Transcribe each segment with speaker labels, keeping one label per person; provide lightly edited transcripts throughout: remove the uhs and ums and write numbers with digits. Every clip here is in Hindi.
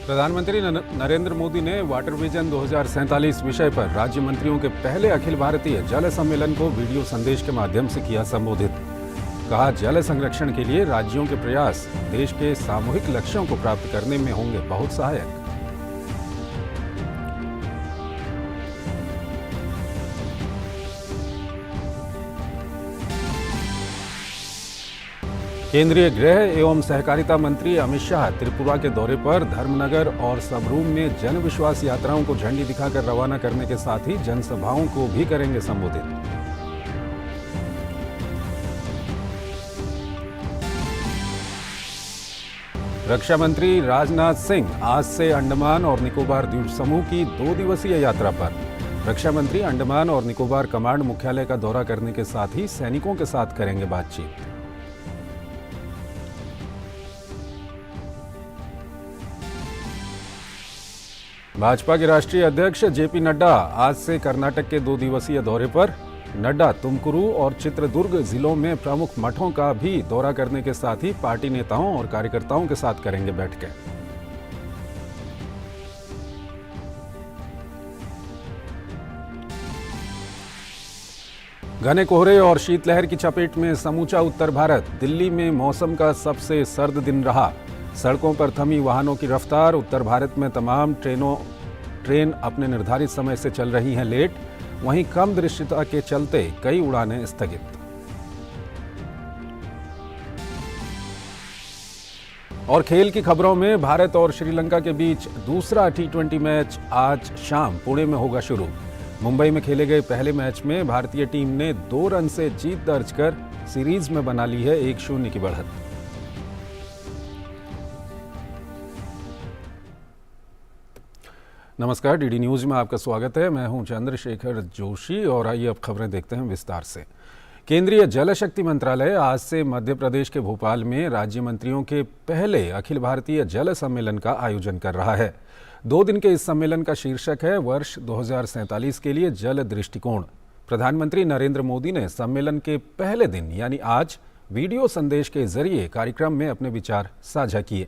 Speaker 1: प्रधानमंत्री नरेंद्र मोदी ने वाटर विजन 2047 विषय पर राज्य मंत्रियों के पहले अखिल भारतीय जल सम्मेलन को वीडियो संदेश के माध्यम से किया संबोधित। कहा, जल संरक्षण के लिए राज्यों के प्रयास देश के सामूहिक लक्ष्यों को प्राप्त करने में होंगे बहुत सहायक। केंद्रीय गृह एवं सहकारिता मंत्री अमित शाह त्रिपुरा के दौरे पर धर्मनगर और सबरूम में जन विश्वास यात्राओं को झंडी दिखाकर रवाना करने के साथ ही जनसभाओं को भी करेंगे संबोधित। रक्षा मंत्री राजनाथ सिंह आज से अंडमान और निकोबार द्वीप समूह की 2 दिवसीय यात्रा पर। रक्षा मंत्री अंडमान और निकोबार कमांड मुख्यालय का दौरा करने के साथ ही सैनिकों के साथ करेंगे बातचीत। भाजपा के राष्ट्रीय अध्यक्ष जेपी नड्डा आज से कर्नाटक के 2 दिवसीय दौरे पर। नड्डा तुमकुरू और चित्रदुर्ग जिलों में प्रमुख मठों का भी दौरा करने के साथ ही पार्टी नेताओं और कार्यकर्ताओं के साथ करेंगे बैठकें। घने कोहरे और शीतलहर की चपेट में समूचा उत्तर भारत। दिल्ली में मौसम का सबसे सर्द दिन रहा। सड़कों पर थमी वाहनों की रफ्तार। उत्तर भारत में तमाम ट्रेन अपने निर्धारित समय से चल रही हैं लेट। वहीं कम दृश्यता के चलते कई उड़ानें स्थगित। और खेल की खबरों में भारत और श्रीलंका के बीच दूसरा T20 मैच आज शाम पुणे में होगा शुरू। मुंबई में खेले गए पहले मैच में भारतीय टीम ने 2 रन से जीत दर्ज कर सीरीज में बना ली है 1-0 की बढ़त। नमस्कार, डीडी न्यूज में आपका स्वागत है। मैं हूं चंद्रशेखर जोशी और आइए अब खबरें देखते हैं विस्तार से। केंद्रीय जल शक्ति मंत्रालय आज से मध्य प्रदेश के भोपाल में राज्य मंत्रियों के पहले अखिल भारतीय जल सम्मेलन का आयोजन कर रहा है। 2 दिन के इस सम्मेलन का शीर्षक है वर्ष 2047 के लिए जल दृष्टिकोण। प्रधानमंत्री नरेंद्र मोदी ने सम्मेलन के पहले दिन यानी आज वीडियो संदेश के जरिए कार्यक्रम में अपने विचार साझा किए।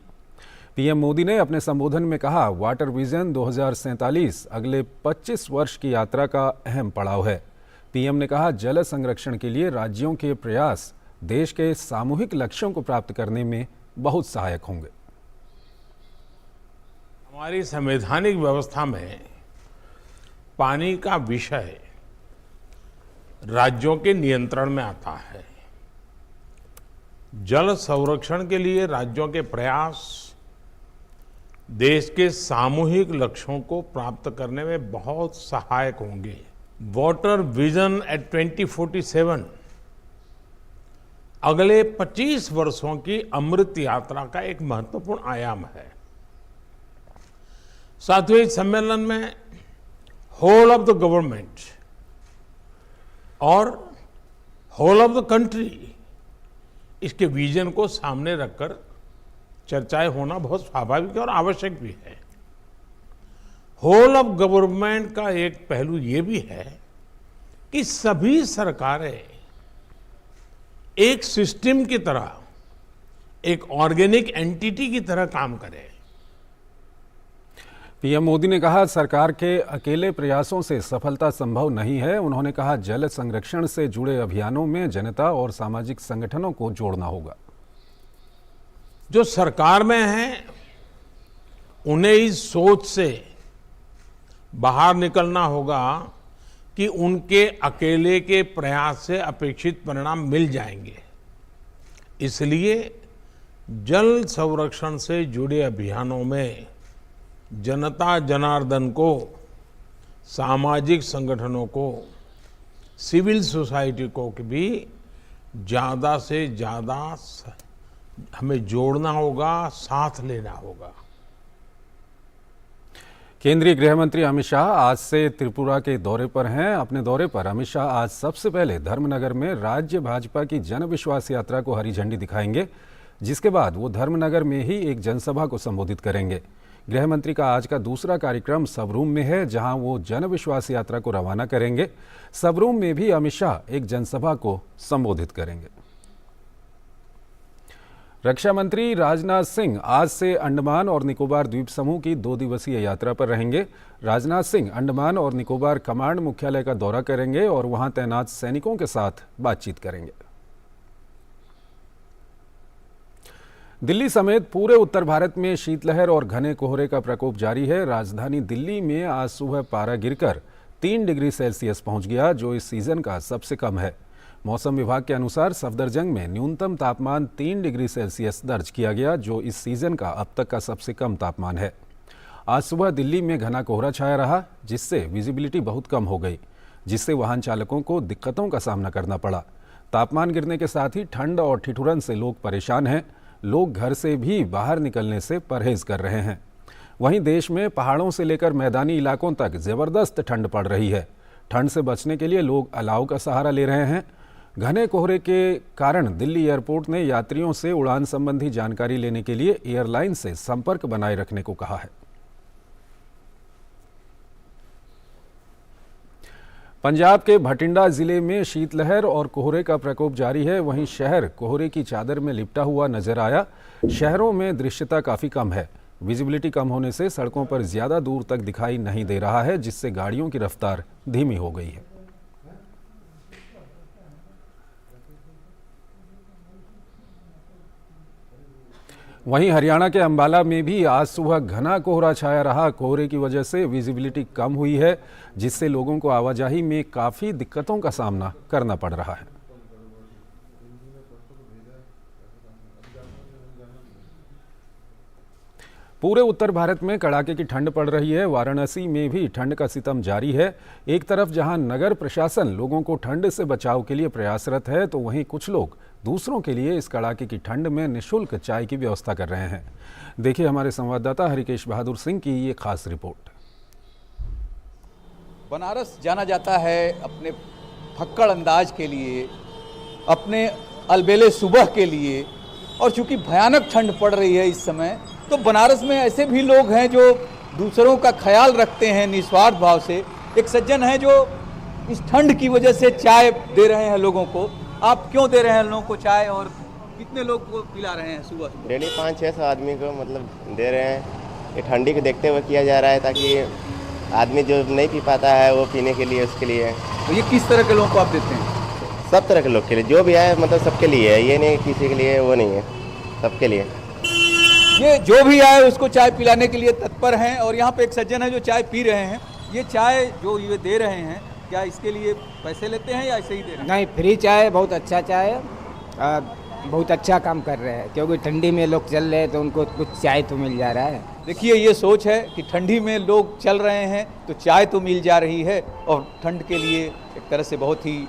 Speaker 1: पीएम मोदी ने अपने संबोधन में कहा, वाटर विजन 2047 अगले 25 वर्ष की यात्रा का अहम पड़ाव है। पीएम ने कहा, जल संरक्षण के लिए राज्यों के प्रयास देश के सामूहिक लक्ष्यों को प्राप्त करने में बहुत सहायक होंगे।
Speaker 2: हमारी संवैधानिक व्यवस्था में पानी का विषय राज्यों के नियंत्रण में आता है। जल संरक्षण के लिए राज्यों के प्रयास देश के सामूहिक लक्ष्यों को प्राप्त करने में बहुत सहायक होंगे। वाटर विजन एट 2047 अगले 25 वर्षों की अमृत यात्रा का एक महत्वपूर्ण आयाम है। साथियों, इस सम्मेलन में होल ऑफ द गवर्नमेंट और होल ऑफ द कंट्री इसके विजन को सामने रखकर चर्चाएं होना बहुत स्वाभाविक और आवश्यक भी है। होल ऑफ गवर्नमेंट का एक पहलू ये भी है कि सभी सरकारें एक सिस्टम की तरह, एक ऑर्गेनिक एंटिटी की तरह काम करें।
Speaker 1: पीएम मोदी ने कहा, सरकार के अकेले प्रयासों से सफलता संभव नहीं है। उन्होंने कहा, जल संरक्षण से जुड़े अभियानों में जनता और सामाजिक संगठनों को जोड़ना होगा।
Speaker 2: जो सरकार में हैं, उन्हें इस सोच से बाहर निकलना होगा कि उनके अकेले के प्रयास से अपेक्षित परिणाम मिल जाएंगे। इसलिए जल संरक्षण से जुड़े अभियानों में जनता जनार्दन को, सामाजिक संगठनों को, सिविल सोसाइटी को भी ज़्यादा से ज़्यादा हमें जोड़ना होगा, साथ लेना होगा।
Speaker 1: केंद्रीय गृह मंत्री अमित शाह आज से त्रिपुरा के दौरे पर हैं। अपने दौरे पर अमित शाह आज सबसे पहले धर्मनगर में राज्य भाजपा की जन विश्वास यात्रा को हरी झंडी दिखाएंगे। जिसके बाद वो धर्मनगर में ही एक जनसभा को संबोधित करेंगे। गृह मंत्री का आज का दूसरा कार्यक्रम सबरूम में है, जहां वो जन विश्वास यात्रा को रवाना करेंगे। सबरूम में भी अमित शाह एक जनसभा को संबोधित करेंगे। रक्षा मंत्री राजनाथ सिंह आज से अंडमान और निकोबार द्वीप समूह की 2 दिवसीय यात्रा पर रहेंगे। राजनाथ सिंह अंडमान और निकोबार कमांड मुख्यालय का दौरा करेंगे और वहां तैनात सैनिकों के साथ बातचीत करेंगे। दिल्ली समेत पूरे उत्तर भारत में शीतलहर और घने कोहरे का प्रकोप जारी है। राजधानी दिल्ली में आज सुबह पारा गिरकर 3 डिग्री सेल्सियस पहुंच गया, जो इस सीजन का सबसे कम है। मौसम विभाग के अनुसार सफदरजंग में न्यूनतम तापमान 3 डिग्री सेल्सियस दर्ज किया गया, जो इस सीजन का अब तक का सबसे कम तापमान है। आज सुबह दिल्ली में घना कोहरा छाया रहा, जिससे विजिबिलिटी बहुत कम हो गई, जिससे वाहन चालकों को दिक्कतों का सामना करना पड़ा। तापमान गिरने के साथ ही ठंड और ठिठुरन से लोग परेशान हैं। लोग घर से भी बाहर निकलने से परहेज कर रहे हैं। वहीं देश में पहाड़ों से लेकर मैदानी इलाकों तक जबरदस्त ठंड पड़ रही है। ठंड से बचने के लिए लोग अलाव का सहारा ले रहे हैं। घने कोहरे के कारण दिल्ली एयरपोर्ट ने यात्रियों से उड़ान संबंधी जानकारी लेने के लिए एयरलाइन से संपर्क बनाए रखने को कहा है। पंजाब के भटिंडा जिले में शीतलहर और कोहरे का प्रकोप जारी है। वहीं शहर कोहरे की चादर में लिपटा हुआ नजर आया। शहरों में दृश्यता काफी कम है। विजिबिलिटी कम होने से सड़कों पर ज्यादा दूर तक दिखाई नहीं दे रहा है, जिससे गाड़ियों की रफ्तार धीमी हो गई है। वहीं हरियाणा के अंबाला में भी आज सुबह घना कोहरा छाया रहा। कोहरे की वजह से विजिबिलिटी कम हुई है, जिससे लोगों को आवाजाही में काफ़ी दिक्कतों का सामना करना पड़ रहा है। पूरे उत्तर भारत में कड़ाके की ठंड पड़ रही है। वाराणसी में भी ठंड का सितम जारी है। एक तरफ जहां नगर प्रशासन लोगों को ठंड से बचाव के लिए प्रयासरत है, तो वहीं कुछ लोग दूसरों के लिए इस कड़ाके की ठंड में निःशुल्क चाय की व्यवस्था कर रहे हैं। देखिए हमारे संवाददाता हरिकेश बहादुर सिंह की ये खास रिपोर्ट।
Speaker 3: बनारस जाना जाता है अपने फक्कड़ अंदाज के लिए, अपने अलबेले सुबह के लिए, और चूंकि भयानक ठंड पड़ रही है इस समय, तो बनारस में ऐसे भी लोग हैं जो दूसरों का ख्याल रखते हैं निस्वार्थ भाव से। एक सज्जन है जो इस ठंड की वजह से चाय दे रहे हैं लोगों को। आप क्यों दे रहे हैं लोगों को चाय, और कितने लोग को पिला रहे हैं सुबह?
Speaker 4: डेली 500-600 आदमी को मतलब दे रहे हैं। ये ठंडी को देखते हुए किया जा रहा है, ताकि आदमी जो नहीं पी पाता है वो पीने के लिए, उसके लिए।
Speaker 3: तो ये किस तरह के लोगों को आप देते हैं?
Speaker 4: सब तरह के लोग के लिए, जो भी आए मतलब सबके लिए है। ये नहीं किसी के लिए वो नहीं है, सबके लिए।
Speaker 3: ये जो भी आए उसको चाय पिलाने के लिए तत्पर हैं। और यहाँ पे एक सज्जन है जो चाय पी रहे हैं। ये चाय जो ये दे रहे हैं, क्या इसके लिए पैसे लेते हैं या ऐसे ही दे रहे हैं?
Speaker 5: नहीं, फ्री चाय, बहुत अच्छा चाय है। बहुत अच्छा काम कर रहे हैं, क्योंकि ठंडी में लोग चल रहे हैं तो उनको कुछ चाय तो मिल जा रहा है।
Speaker 3: देखिए ये सोच है कि ठंडी में लोग चल रहे हैं तो चाय तो मिल जा रही है, और ठंड के लिए एक तरह से बहुत ही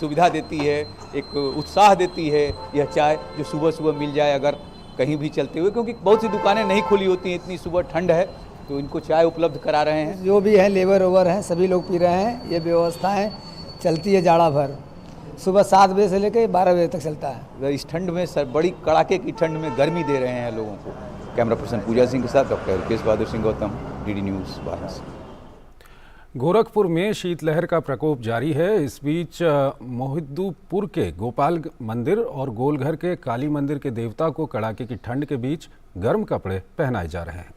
Speaker 3: सुविधा देती है, एक उत्साह देती है यह चाय, जो सुबह सुबह मिल जाए अगर कहीं भी चलते हुए, क्योंकि बहुत सी दुकानें नहीं खुली होती हैं, इतनी सुबह ठंड है, तो इनको चाय उपलब्ध करा रहे हैं।
Speaker 6: जो भी है लेबर ओवर हैं, सभी लोग पी रहे हैं। ये व्यवस्थाएं चलती है जाड़ा भर, सुबह 7 बजे से लेकर 12 बजे तक चलता है।
Speaker 3: इस ठंड में सर बड़ी कड़ाके की ठंड में गर्मी दे रहे हैं लोगों को। कैमरा पर्सन पूजा सिंह के साथ doctor Harkesh Bahadur Singh Gautam, DD news Varanasi.
Speaker 1: Gorakhpur में शीतलहर का प्रकोप जारी है। इस बीच मोहिद्दुपुर के गोपाल मंदिर और गोलघर के काली मंदिर के देवता को कड़ाके की ठंड के बीच गर्म कपड़े पहनाए जा रहे हैं।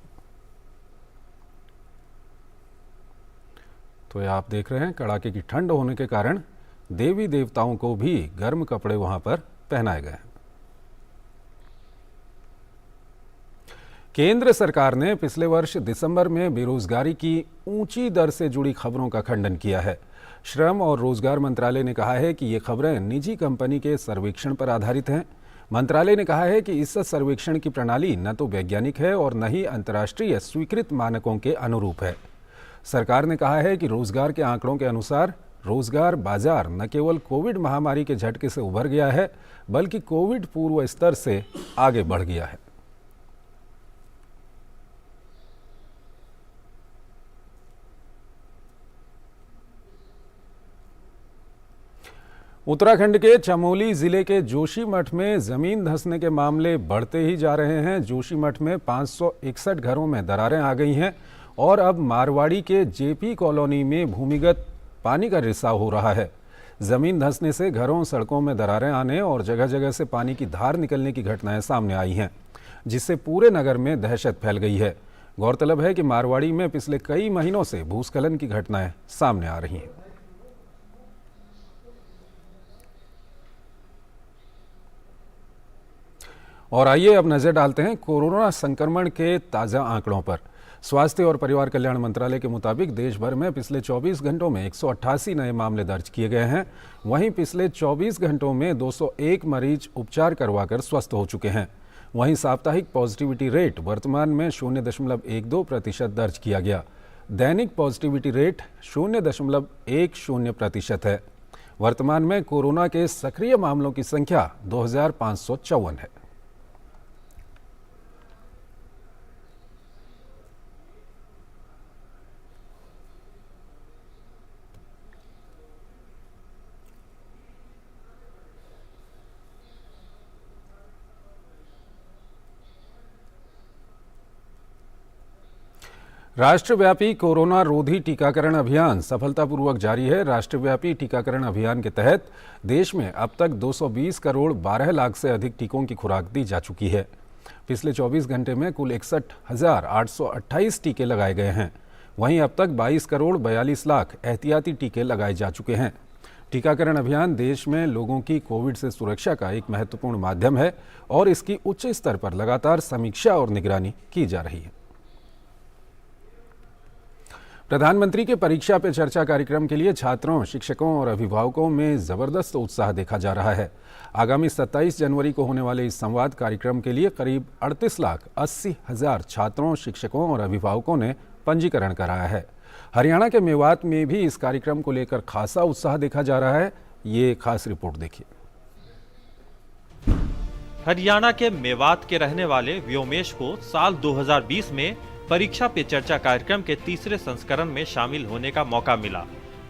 Speaker 1: तो ये आप देख रहे हैं, कड़ाके की ठंड होने के कारण देवी देवताओं को भी गर्म कपड़े वहां पर पहनाए गए हैं। केंद्र सरकार ने पिछले वर्ष दिसंबर में बेरोजगारी की ऊंची दर से जुड़ी खबरों का खंडन किया है। श्रम और रोजगार मंत्रालय ने कहा है कि ये खबरें निजी कंपनी के सर्वेक्षण पर आधारित हैं। मंत्रालय ने कहा है कि इस सर्वेक्षण की प्रणाली न तो वैज्ञानिक है और न ही अंतर्राष्ट्रीय स्वीकृत मानकों के अनुरूप है। सरकार ने कहा है कि रोजगार के आंकड़ों के अनुसार रोजगार बाजार न केवल कोविड महामारी के झटके से उभर गया है, बल्कि कोविड पूर्व स्तर से आगे बढ़ गया है। उत्तराखंड के चमोली जिले के जोशीमठ में जमीन धंसने के मामले बढ़ते ही जा रहे हैं। जोशीमठ में 561 घरों में दरारें आ गई हैं और अब मारवाड़ी के जेपी कॉलोनी में भूमिगत पानी का रिसाव हो रहा है। जमीन धंसने से घरों, सड़कों में दरारें आने और जगह जगह से पानी की धार निकलने की घटनाएं सामने आई हैं, जिससे पूरे नगर में दहशत फैल गई है। गौरतलब है कि मारवाड़ी में पिछले कई महीनों से भूस्खलन की घटनाएं सामने आ रही हैं। और आइए अब नजर डालते हैं कोरोना संक्रमण के ताज़ा आंकड़ों पर। स्वास्थ्य और परिवार कल्याण मंत्रालय के मुताबिक देश भर में पिछले 24 घंटों में 188 नए मामले दर्ज किए गए हैं। वहीं पिछले 24 घंटों में 201 मरीज उपचार करवाकर स्वस्थ हो चुके हैं। वहीं साप्ताहिक पॉजिटिविटी रेट वर्तमान में 0.12% दर्ज किया गया। दैनिक पॉजिटिविटी रेट 0.10% है। वर्तमान में कोरोना के सक्रिय मामलों की संख्या 2554 है। राष्ट्रव्यापी कोरोना रोधी टीकाकरण अभियान सफलतापूर्वक जारी है। राष्ट्रव्यापी टीकाकरण अभियान के तहत देश में अब तक 220 करोड़ 12 लाख से अधिक टीकों की खुराक दी जा चुकी है। पिछले 24 घंटे में कुल 61,828 टीके लगाए गए हैं। वहीं अब तक 22 करोड़ 42 लाख एहतियाती टीके लगाए जा चुके हैं। टीकाकरण अभियान देश में लोगों की कोविड से सुरक्षा का एक महत्वपूर्ण माध्यम है और इसकी उच्च स्तर पर लगातार समीक्षा और निगरानी की जा रही है। प्रधानमंत्री के परीक्षा पे चर्चा कार्यक्रम के लिए छात्रों, शिक्षकों और अभिभावकों में जबरदस्त उत्साह देखा जा रहा है। आगामी 27 जनवरी को होने वाले इस संवाद कार्यक्रम के लिए करीब 38,80,000 छात्रों, शिक्षकों और अभिभावकों ने पंजीकरण कराया है। हरियाणा के मेवात में भी इस कार्यक्रम को लेकर खासा उत्साह देखा जा रहा है। ये खास रिपोर्ट देखिए।
Speaker 7: हरियाणा के मेवात के रहने वाले व्योमेश को साल 2020 में परीक्षा पे चर्चा कार्यक्रम के तीसरे संस्करण में शामिल होने का मौका मिला।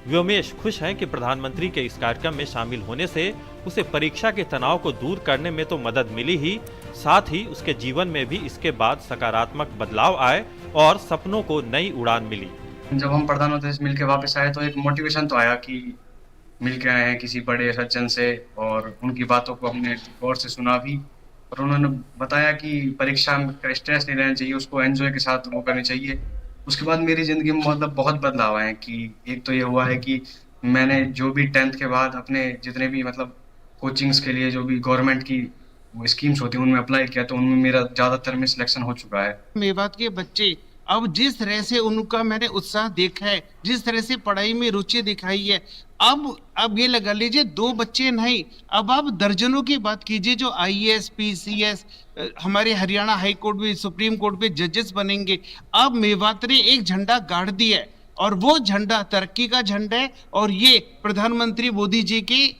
Speaker 7: व्योमेश खुश हैं कि प्रधानमंत्री के इस कार्यक्रम में शामिल होने से उसे परीक्षा के तनाव को दूर करने में तो मदद मिली ही, साथ ही उसके जीवन में भी इसके बाद सकारात्मक बदलाव आए और सपनों को नई उड़ान मिली।
Speaker 8: जब हम प्रधानमंत्री से मिलकर वापस आए तो एक मोटिवेशन तो आया कि मिलके आए हैं किसी बड़े सज्जन से और उनकी बातों को हमने गौर से सुना भी और उन्होंने बताया कि परीक्षा का स्ट्रेस नहीं रहना चाहिए, उसको एंजॉय के साथ वो करनी चाहिए। उसके बाद मेरी ज़िंदगी में मतलब बहुत बदलाव आए कि एक तो ये हुआ है कि मैंने जो भी 10th के बाद अपने जितने भी मतलब कोचिंग्स के लिए जो भी गवर्नमेंट की स्कीम्स होती हैं उनमें अप्लाई किया तो उनमें मेरा ज़्यादातर में सिलेक्शन हो चुका है।
Speaker 9: मेवात के बच्चे अब जिस तरह से उनका मैंने उत्साह देखा है, जिस तरह से पढ़ाई में रुचि दिखाई है, अब ये लगा लीजिए 2 बच्चे नहीं, अब आप दर्जनों की बात कीजिए जो IAS, PCS, हमारे हरियाणा हाई कोर्ट में, सुप्रीम कोर्ट में जजेस बनेंगे। अब मेवात ने एक झंडा गाड़ दिया है और वो झंडा तरक्की का झंडा है और ये प्रधानमंत्री मोदी जी के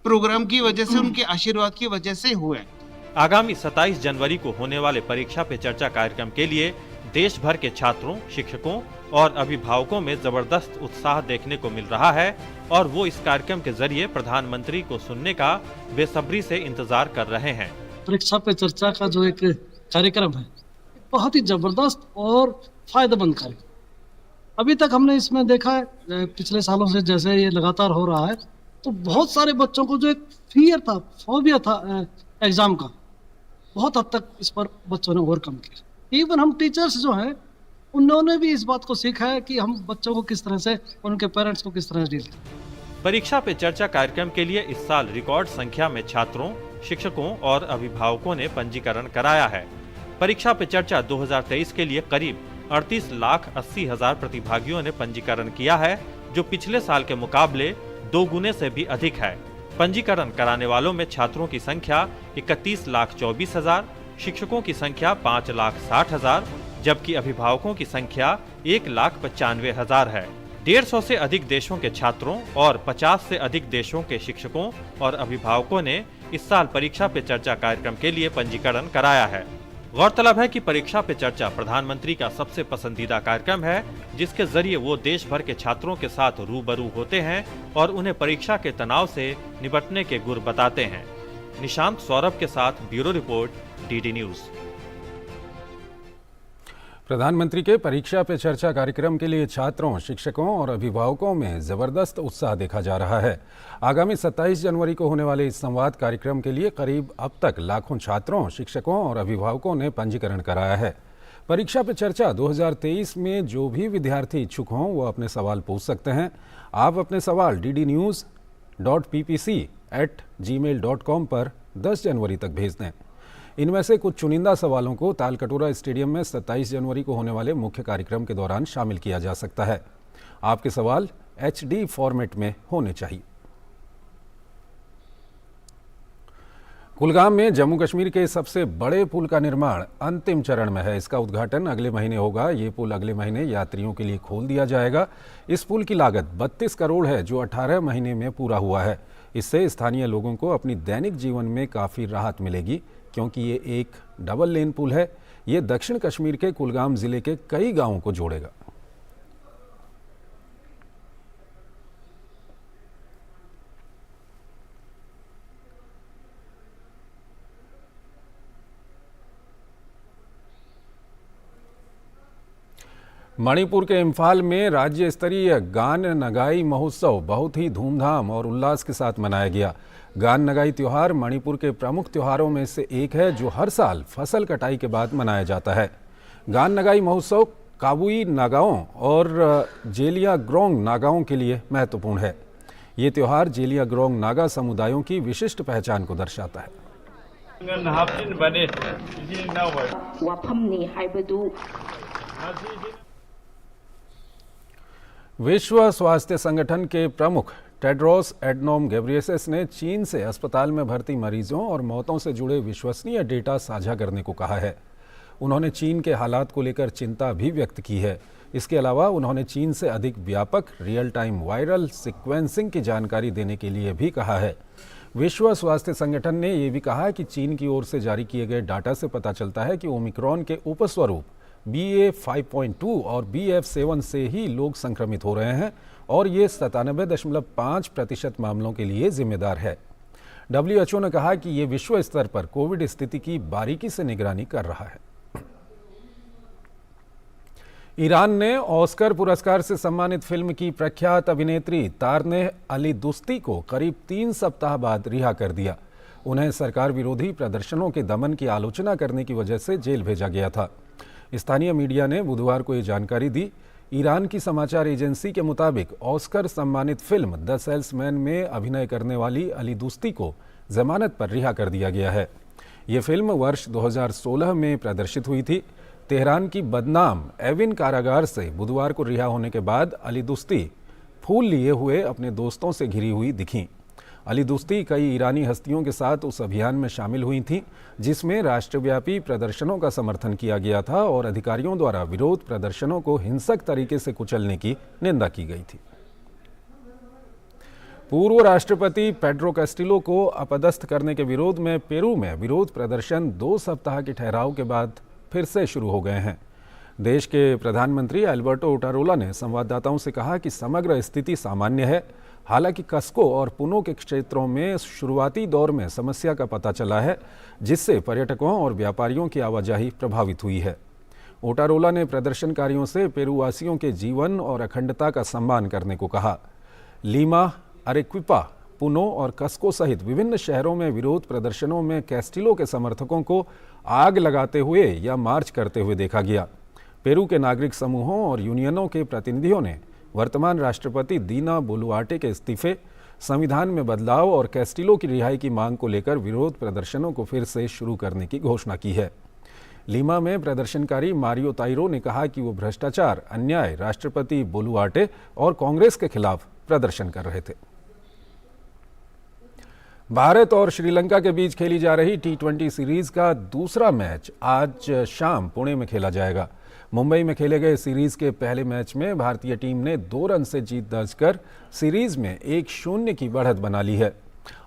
Speaker 9: प्रोग्राम की वजह से, उनके आशीर्वाद की वजह से हुए।
Speaker 7: आगामी 27 जनवरी को होने वाले परीक्षा पे चर्चा कार्यक्रम के लिए देश भर के छात्रों, शिक्षकों और अभिभावकों में जबरदस्त उत्साह देखने को मिल रहा है और वो इस कार्यक्रम के जरिए प्रधानमंत्री को सुनने का बेसब्री से इंतजार कर रहे हैं।
Speaker 10: परीक्षा पे चर्चा का जो एक कार्यक्रम है बहुत ही जबरदस्त और फायदेमंद कार्यक्रम। अभी तक हमने इसमें देखा है पिछले सालों से जैसे ये लगातार हो रहा है तो बहुत सारे बच्चों को जो एक फियर था, फोबिया था एग्जाम का, बहुत हद तक इस पर बच्चों ने ओवरकम किया। इवन हम टीचर्स जो हैं उन्होंने भी इस बात को सीखा है कि हम बच्चों को किस तरह से, उनके पेरेंट्स को किस तरह से डील करें।
Speaker 7: परीक्षा पे चर्चा कार्यक्रम के लिए इस साल रिकॉर्ड संख्या में छात्रों, शिक्षकों और अभिभावकों ने पंजीकरण कराया है। परीक्षा पे चर्चा 2023 के लिए करीब 38,80,000 प्रतिभागियों ने पंजीकरण किया है, जो पिछले साल के मुकाबले 2 गुने से भी अधिक है। पंजीकरण कराने वालों में छात्रों की संख्या 31,24,000, शिक्षकों की संख्या 5,60,000, जबकि अभिभावकों की संख्या 1,95,000 है। 150 से अधिक देशों के छात्रों और 50 से अधिक देशों के शिक्षकों और अभिभावकों ने इस साल परीक्षा पे चर्चा कार्यक्रम के लिए पंजीकरण कराया है। गौरतलब है कि परीक्षा पे चर्चा प्रधानमंत्री का सबसे पसंदीदा कार्यक्रम है, जिसके जरिए वो देश भर के छात्रों के साथ रूबरू होते हैं और उन्हें परीक्षा के तनाव से निपटने के गुर बताते हैं। निशांत सौरभ के साथ ब्यूरो रिपोर्ट, डीडी न्यूज।
Speaker 1: प्रधानमंत्री के परीक्षा पे चर्चा कार्यक्रम के लिए छात्रों, शिक्षकों और अभिभावकों में जबरदस्त उत्साह देखा जा रहा है। आगामी 27 जनवरी को होने वाले इस संवाद कार्यक्रम के लिए करीब अब तक लाखों छात्रों, शिक्षकों और अभिभावकों ने पंजीकरण कराया है। परीक्षा पे चर्चा 2023 में जो भी विद्यार्थी इच्छुक हों वो अपने सवाल पूछ सकते हैं। आप अपने सवाल ddnews.ppc@gmail.com पर 10 जनवरी तक भेज दें। इनमें से कुछ चुनिंदा सवालों को तालकटोरा स्टेडियम में 27 जनवरी को होने वाले मुख्य कार्यक्रम के दौरान शामिल किया जा सकता है। आपके सवाल HD फॉर्मेट में होने चाहिए। कुलगाम में जम्मू कश्मीर के सबसे बड़े पुल का निर्माण अंतिम चरण में है। इसका उद्घाटन अगले महीने होगा। ये पुल अगले महीने यात्रियों के लिए खोल दिया जाएगा। इस पुल की लागत 32 करोड़ है, जो 18 महीने में पूरा हुआ है। इससे स्थानीय लोगों को अपनी दैनिक जीवन में काफ़ी राहत मिलेगी, क्योंकि ये एक डबल लेन पुल है। ये दक्षिण कश्मीर के कुलगाम जिले के कई गांवों को जोड़ेगा। मणिपुर के इम्फाल में राज्य स्तरीय गान नगाई महोत्सव बहुत ही धूमधाम और उल्लास के साथ मनाया गया। गान नगाई त्योहार मणिपुर के प्रमुख त्योहारों में से एक है, जो हर साल फसल कटाई के बाद मनाया जाता है। गान नगाई महोत्सव काबुई नागाओं और जेलियाग्रोंग नागाओं के लिए महत्वपूर्ण है। ये त्योहार जेलियाग्रोंग नागा समुदायों की विशिष्ट पहचान को दर्शाता है। विश्व स्वास्थ्य संगठन के प्रमुख टेड्रोस एडनोम घेब्रेयेसस ने चीन से अस्पताल में भर्ती मरीजों और मौतों से जुड़े विश्वसनीय डेटा साझा करने को कहा है। उन्होंने चीन के हालात को लेकर चिंता भी व्यक्त की है। इसके अलावा उन्होंने चीन से अधिक व्यापक रियल टाइम वायरल सीक्वेंसिंग की जानकारी देने के लिए भी कहा है। विश्व स्वास्थ्य संगठन ने यह भी कहा कि चीन की ओर से जारी किए गए डाटा से पता चलता है कि ओमिक्रॉन के उपस्वरूप BA.5.2 और BF.7 से ही लोग संक्रमित हो रहे हैं और ये 97.5% मामलों के लिए जिम्मेदार है। WHO ने कहा कि ये विश्व स्तर पर कोविड स्थिति की बारीकी से निगरानी कर रहा है। ईरान ने ऑस्कर पुरस्कार से सम्मानित फिल्म की प्रख्यात अभिनेत्री तारनेह अली दुस्ती को करीब 3 सप्ताह बाद रिहा कर दिया। उन्हें सरकार विरोधी प्रदर्शनों के दमन की आलोचना करने की वजह से जेल भेजा गया था। स्थानीय मीडिया ने बुधवार को ये जानकारी दी। ईरान की समाचार एजेंसी के मुताबिक ऑस्कर सम्मानित फिल्म द सेल्समैन में अभिनय करने वाली अली दुस्ती को जमानत पर रिहा कर दिया गया है। ये फिल्म वर्ष 2016 में प्रदर्शित हुई थी। तेहरान की बदनाम एविन कारागार से बुधवार को रिहा होने के बाद अली दुस्ती फूल लिए हुए अपने दोस्तों से घिरी हुई दिखीं। अली दुस्ती कई ईरानी हस्तियों के साथ उस अभियान में शामिल हुई थीं, जिसमें राष्ट्रव्यापी प्रदर्शनों का समर्थन किया गया था और अधिकारियों द्वारा विरोध प्रदर्शनों को हिंसक तरीके से कुचलने की निंदा की गई थी। पूर्व राष्ट्रपति पेड्रो कैस्टिलो को अपदस्थ करने के विरोध में पेरू में विरोध प्रदर्शन 2 सप्ताह के ठहराव के बाद फिर से शुरू हो गए हैं। देश के प्रधानमंत्री अल्बर्टो ओटारोला ने संवाददाताओं से कहा कि समग्र स्थिति सामान्य है। हालांकि कस्को और पुनो के क्षेत्रों में शुरुआती दौर में समस्या का पता चला है, जिससे पर्यटकों और व्यापारियों की आवाजाही प्रभावित हुई है। ओटारोला ने प्रदर्शनकारियों से पेरूवासियों के जीवन और अखंडता का सम्मान करने को कहा। लीमा, अरेक्विपा, पुनो और कस्को सहित विभिन्न शहरों में विरोध प्रदर्शनों में कैस्टिलो के समर्थकों को आग लगाते हुए या मार्च करते हुए देखा गया। पेरू के नागरिक समूहों और यूनियनों के प्रतिनिधियों ने वर्तमान राष्ट्रपति दीना बोलुआर्टे के इस्तीफे, संविधान में बदलाव और कैस्टिलो की रिहाई की मांग को लेकर विरोध प्रदर्शनों को फिर से शुरू करने की घोषणा की है। लीमा में प्रदर्शनकारी मारियो ताइरो ने कहा कि वो भ्रष्टाचार, अन्याय, राष्ट्रपति बोलुआर्टे और कांग्रेस के खिलाफ प्रदर्शन कर रहे थे। भारत और श्रीलंका के बीच खेली जा रही T20 सीरीज का दूसरा मैच आज शाम पुणे में खेला जाएगा। मुंबई में खेले गए सीरीज के पहले मैच में भारतीय टीम ने 2 रन से जीत दर्ज कर सीरीज में 1-0 की बढ़त बना ली है।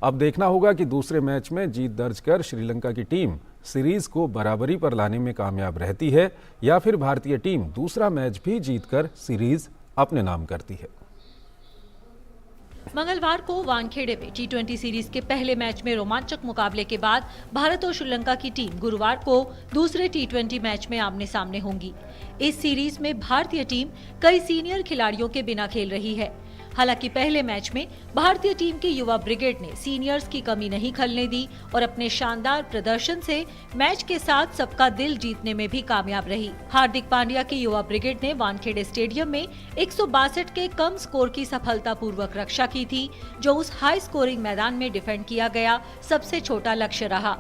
Speaker 1: अब देखना होगा कि दूसरे मैच में जीत दर्ज कर श्रीलंका की टीम सीरीज को बराबरी पर लाने में कामयाब रहती है या फिर भारतीय टीम दूसरा मैच भी जीतकर सीरीज अपने नाम करती है।
Speaker 11: मंगलवार को वानखेड़े में टी20 सीरीज के पहले मैच में रोमांचक मुकाबले के बाद भारत और श्रीलंका की टीम गुरुवार को दूसरे टी20 मैच में आमने सामने होंगी। इस सीरीज में भारतीय टीम कई सीनियर खिलाड़ियों के बिना खेल रही है। हालांकि पहले मैच में भारतीय टीम की युवा ब्रिगेड ने सीनियर्स की कमी नहीं खलने दी और अपने शानदार प्रदर्शन से मैच के साथ सबका दिल जीतने में भी कामयाब रही। हार्दिक पांड्या की युवा ब्रिगेड ने वानखेड़े स्टेडियम में 162 के कम स्कोर की सफलतापूर्वक रक्षा की थी, जो उस हाई स्कोरिंग मैदान में डिफेंड किया गया सबसे छोटा लक्ष्य रहा।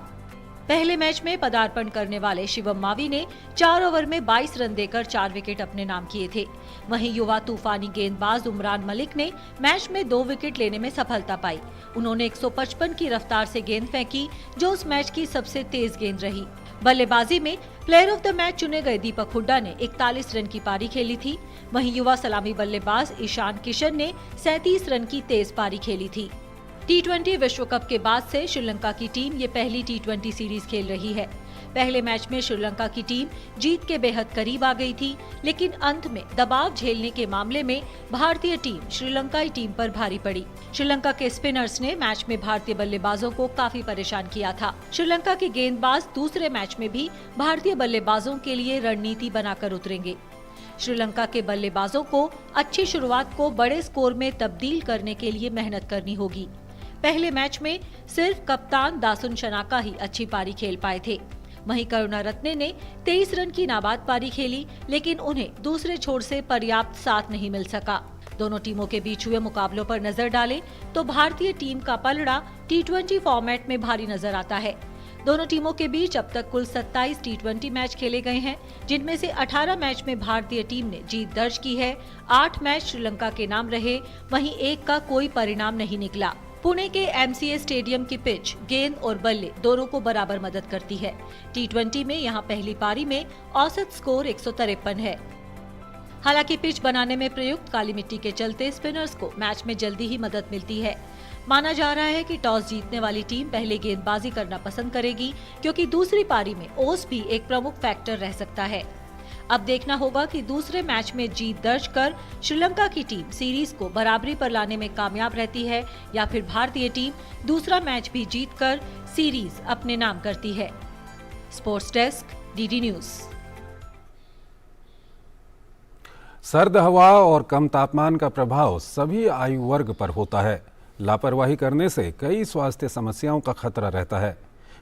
Speaker 11: पहले मैच में पदार्पण करने वाले शिवम मावी ने 4 ओवर में 22 रन देकर 4 विकेट अपने नाम किए थे। वहीं युवा तूफानी गेंदबाज उमरान मलिक ने मैच में 2 विकेट लेने में सफलता पाई। उन्होंने 155 की रफ्तार से गेंद फेंकी, जो उस मैच की सबसे तेज गेंद रही। बल्लेबाजी में प्लेयर ऑफ द मैच चुने गए दीपक हुड्डा ने 41 रन की पारी खेली थी। वहीं युवा सलामी बल्लेबाज ईशान किशन ने 37 रन की तेज पारी खेली थी। टी20 विश्व कप के बाद से श्रीलंका की टीम ये पहली टी20 सीरीज खेल रही है। पहले मैच में श्रीलंका की टीम जीत के बेहद करीब आ गई थी, लेकिन अंत में दबाव झेलने के मामले में भारतीय टीम श्रीलंकाई टीम पर भारी पड़ी। श्रीलंका के स्पिनर्स ने मैच में भारतीय बल्लेबाजों को काफी परेशान किया था। श्रीलंका के गेंदबाज दूसरे मैच में भी भारतीय बल्लेबाजों के लिए रणनीति बनाकर उतरेंगे। श्रीलंका के बल्लेबाजों को अच्छी शुरुआत को बड़े स्कोर में तब्दील करने के लिए मेहनत करनी होगी। पहले मैच में सिर्फ कप्तान दासुन शनाका ही अच्छी पारी खेल पाए थे। वहीं करुणारत्ने ने 23 रन की नाबाद पारी खेली, लेकिन उन्हें दूसरे छोर से पर्याप्त साथ नहीं मिल सका। दोनों टीमों के बीच हुए मुकाबलों पर नजर डालें तो भारतीय टीम का पलड़ा टी20 फॉर्मेट में भारी नजर आता है। दोनों टीमों के बीच अब तक कुल 27 टी20 मैच खेले गए हैं, जिनमें से 18 मैच में भारतीय टीम ने जीत दर्ज की है। 8 मैच श्रीलंका के नाम रहे, वहीं एक का कोई परिणाम नहीं निकला। पुणे के MCA स्टेडियम की पिच गेंद और बल्ले दोनों को बराबर मदद करती है। टी20 में यहां पहली पारी में औसत स्कोर 153 है। हालांकि पिच बनाने में प्रयुक्त काली मिट्टी के चलते स्पिनर्स को मैच में जल्दी ही मदद मिलती है। माना जा रहा है कि टॉस जीतने वाली टीम पहले गेंदबाजी करना पसंद करेगी, क्योंकि दूसरी पारी में ओस भी एक प्रमुख फैक्टर रह सकता है। अब देखना होगा कि दूसरे मैच में जीत दर्ज कर श्रीलंका की टीम सीरीज को बराबरी पर लाने में कामयाब रहती है या फिर भारतीय टीम दूसरा मैच भी जीतकर सीरीज अपने नाम करती है। Sports desk, DD news.
Speaker 1: सर्द हवा और कम तापमान का प्रभाव सभी आयु वर्ग पर होता है। लापरवाही करने से कई स्वास्थ्य समस्याओं का खतरा रहता है।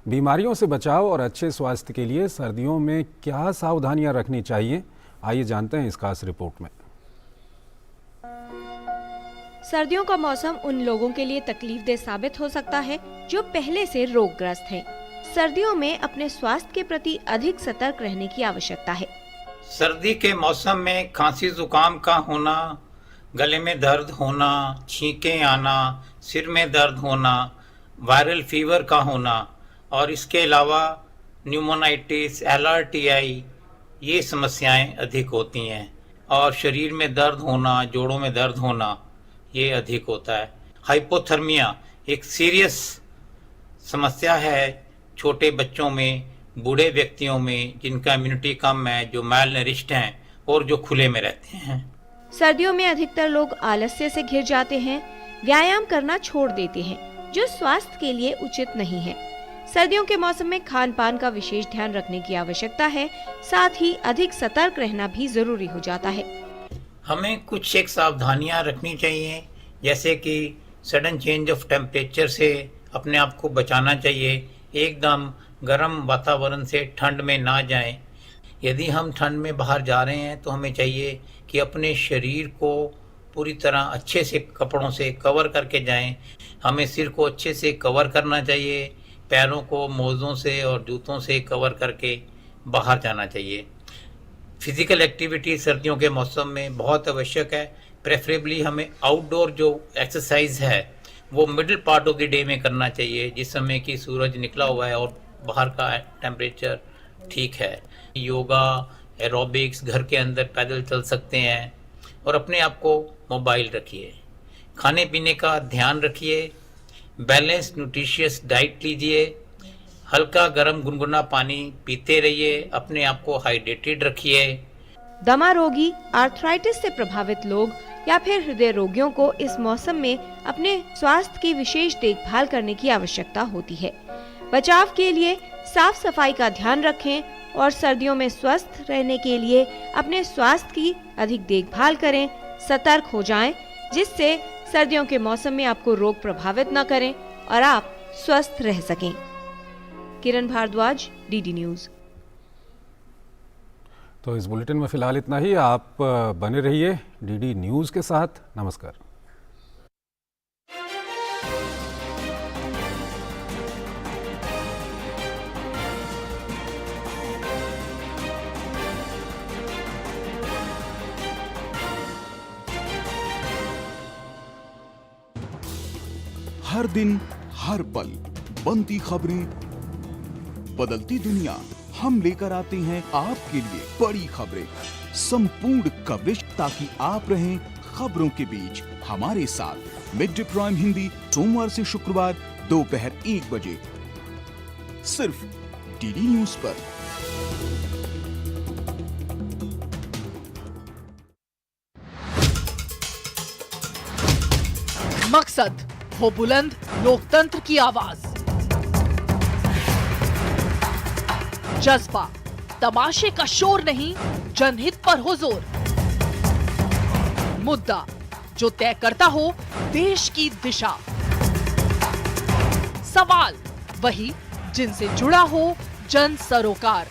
Speaker 1: बीमारियों से बचाव और अच्छे स्वास्थ्य के लिए सर्दियों में क्या सावधानियां रखनी चाहिए, आइए जानते हैं इस खास रिपोर्ट में।
Speaker 12: सर्दियों का मौसम उन लोगों के लिए तकलीफदेह साबित हो सकता है जो पहले से रोगग्रस्त हैं। सर्दियों में अपने स्वास्थ्य के प्रति अधिक सतर्क रहने की आवश्यकता है।
Speaker 13: सर्दी के मौसम में खांसी जुकाम का होना, गले में दर्द होना, छींकें आना, सिर में दर्द होना, वायरल फीवर का होना और इसके अलावा न्यूमोनाइटिस, LRTI ये समस्याएं अधिक होती हैं और शरीर में दर्द होना, जोड़ों में दर्द होना ये अधिक होता है। हाइपोथर्मिया एक सीरियस समस्या है छोटे बच्चों में, बूढ़े व्यक्तियों में जिनका इम्यूनिटी कम है, जो मैलनरिश्ड हैं और जो खुले में रहते हैं।
Speaker 12: सर्दियों में अधिकतर लोग आलस्य से घिर जाते हैं, व्यायाम करना छोड़ देते हैं, जो स्वास्थ्य के लिए उचित नहीं है। सर्दियों के मौसम में खान पान का विशेष ध्यान रखने की आवश्यकता है, साथ ही अधिक सतर्क रहना भी जरूरी हो जाता है।
Speaker 13: हमें कुछ एक सावधानियां रखनी चाहिए, जैसे कि सडन चेंज ऑफ टेम्परेचर से अपने आप को बचाना चाहिए। एकदम गर्म वातावरण से ठंड में ना जाएं। यदि हम ठंड में बाहर जा रहे हैं तो हमें चाहिए कि अपने शरीर को पूरी तरह अच्छे से कपड़ों से कवर करके जाएं। हमें सिर को अच्छे से कवर करना चाहिए, पैरों को मोज़ों से और जूतों से कवर करके बाहर जाना चाहिए। फिजिकल एक्टिविटी सर्दियों के मौसम में बहुत आवश्यक है। प्रेफरेबली हमें आउटडोर जो एक्सरसाइज है वो middle part of the day में करना चाहिए, जिस समय कि सूरज निकला हुआ है और बाहर का टेम्परेचर ठीक है। योगा, एरोबिक्स, घर के अंदर पैदल चल सकते हैं और अपने आप को मोबाइल रखिए। खाने पीने का ध्यान रखिए, बैलेंस न्यूट्रिशियस डाइट लीजिए, हल्का गर्म गुनगुना पानी पीते रहिए, अपने आप को हाइड्रेटेड रखिए।
Speaker 12: दमा रोगी, आर्थराइटिस से प्रभावित लोग या फिर हृदय रोगियों को इस मौसम में अपने स्वास्थ्य की विशेष देखभाल करने की आवश्यकता होती है। बचाव के लिए साफ सफाई का ध्यान रखें और सर्दियों में स्वस्थ रहने के लिए अपने स्वास्थ्य की अधिक देखभाल करें। सतर्क हो जाएं, जिससे सर्दियों के मौसम में आपको रोग प्रभावित न करें और आप स्वस्थ रह सकें। किरण भारद्वाज, डीडी न्यूज।
Speaker 1: तो इस बुलेटिन में फिलहाल इतना ही। आप बने रहिए डीडी न्यूज के साथ। नमस्कार।
Speaker 14: हर दिन हर पल बनती खबरें, बदलती दुनिया, हम लेकर आते हैं आपके लिए बड़ी खबरें, संपूर्ण कवरेज, ताकि आप रहें खबरों के बीच हमारे साथ। मिड डे प्राइम हिंदी सोमवार से शुक्रवार दोपहर 1 बजे सिर्फ डीडी न्यूज पर।
Speaker 15: मकसद हो बुलंद लोकतंत्र की आवाज, जज्बा तमाशे का शोर नहीं, जनहित पर हो जोर, मुद्दा जो तय करता हो देश की दिशा, सवाल वही जिनसे जुड़ा हो जन सरोकार।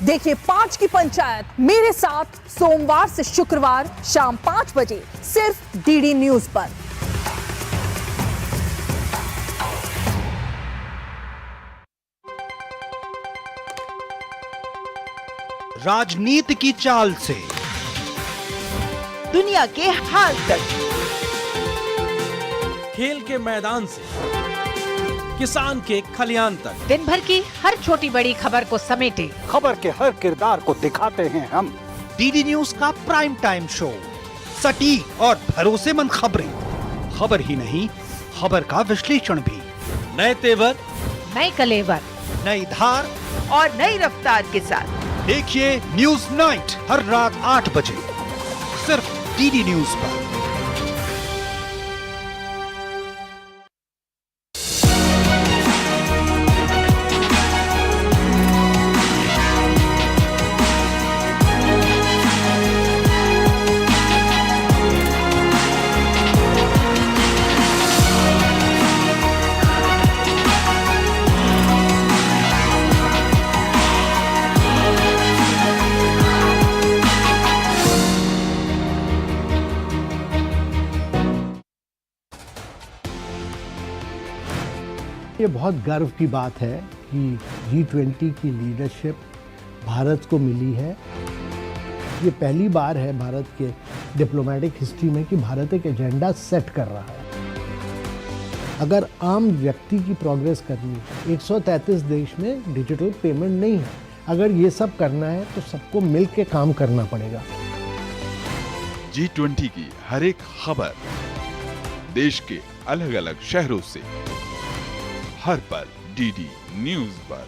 Speaker 15: देखिए 5 की पंचायत मेरे साथ सोमवार से शुक्रवार शाम 5 बजे सिर्फ डीडी न्यूज पर।
Speaker 16: राजनीति की चाल से
Speaker 15: दुनिया के हाल तक,
Speaker 16: खेल के मैदान से किसान के खलियान तक,
Speaker 15: दिन भर की हर छोटी बड़ी खबर को समेटे
Speaker 16: खबर के हर किरदार को दिखाते हैं हम। डीडी न्यूज का प्राइम टाइम शो, सटीक और भरोसेमंद खबरें, खबर ही नहीं खबर का विश्लेषण भी, नए तेवर,
Speaker 15: नए कलेवर,
Speaker 16: नई धार
Speaker 15: और नई रफ्तार के साथ
Speaker 16: देखिए न्यूज नाइट हर रात 8 बजे सिर्फ डीडी न्यूज पर।
Speaker 17: ये बहुत गर्व की बात है कि G20 की लीडरशिप भारत को मिली है। ये पहली बार है भारत के डिप्लोमेटिक हिस्ट्री में कि भारत एक एजेंडा सेट कर रहा है। अगर आम व्यक्ति की प्रोग्रेस करनी है, 133 देश में डिजिटल पेमेंट नहीं है, अगर ये सब करना है तो सबको मिल के काम करना पड़ेगा।
Speaker 14: G20 की हर एक खबर देश के अलग अलग शहरों से हर पल डीडी न्यूज पर।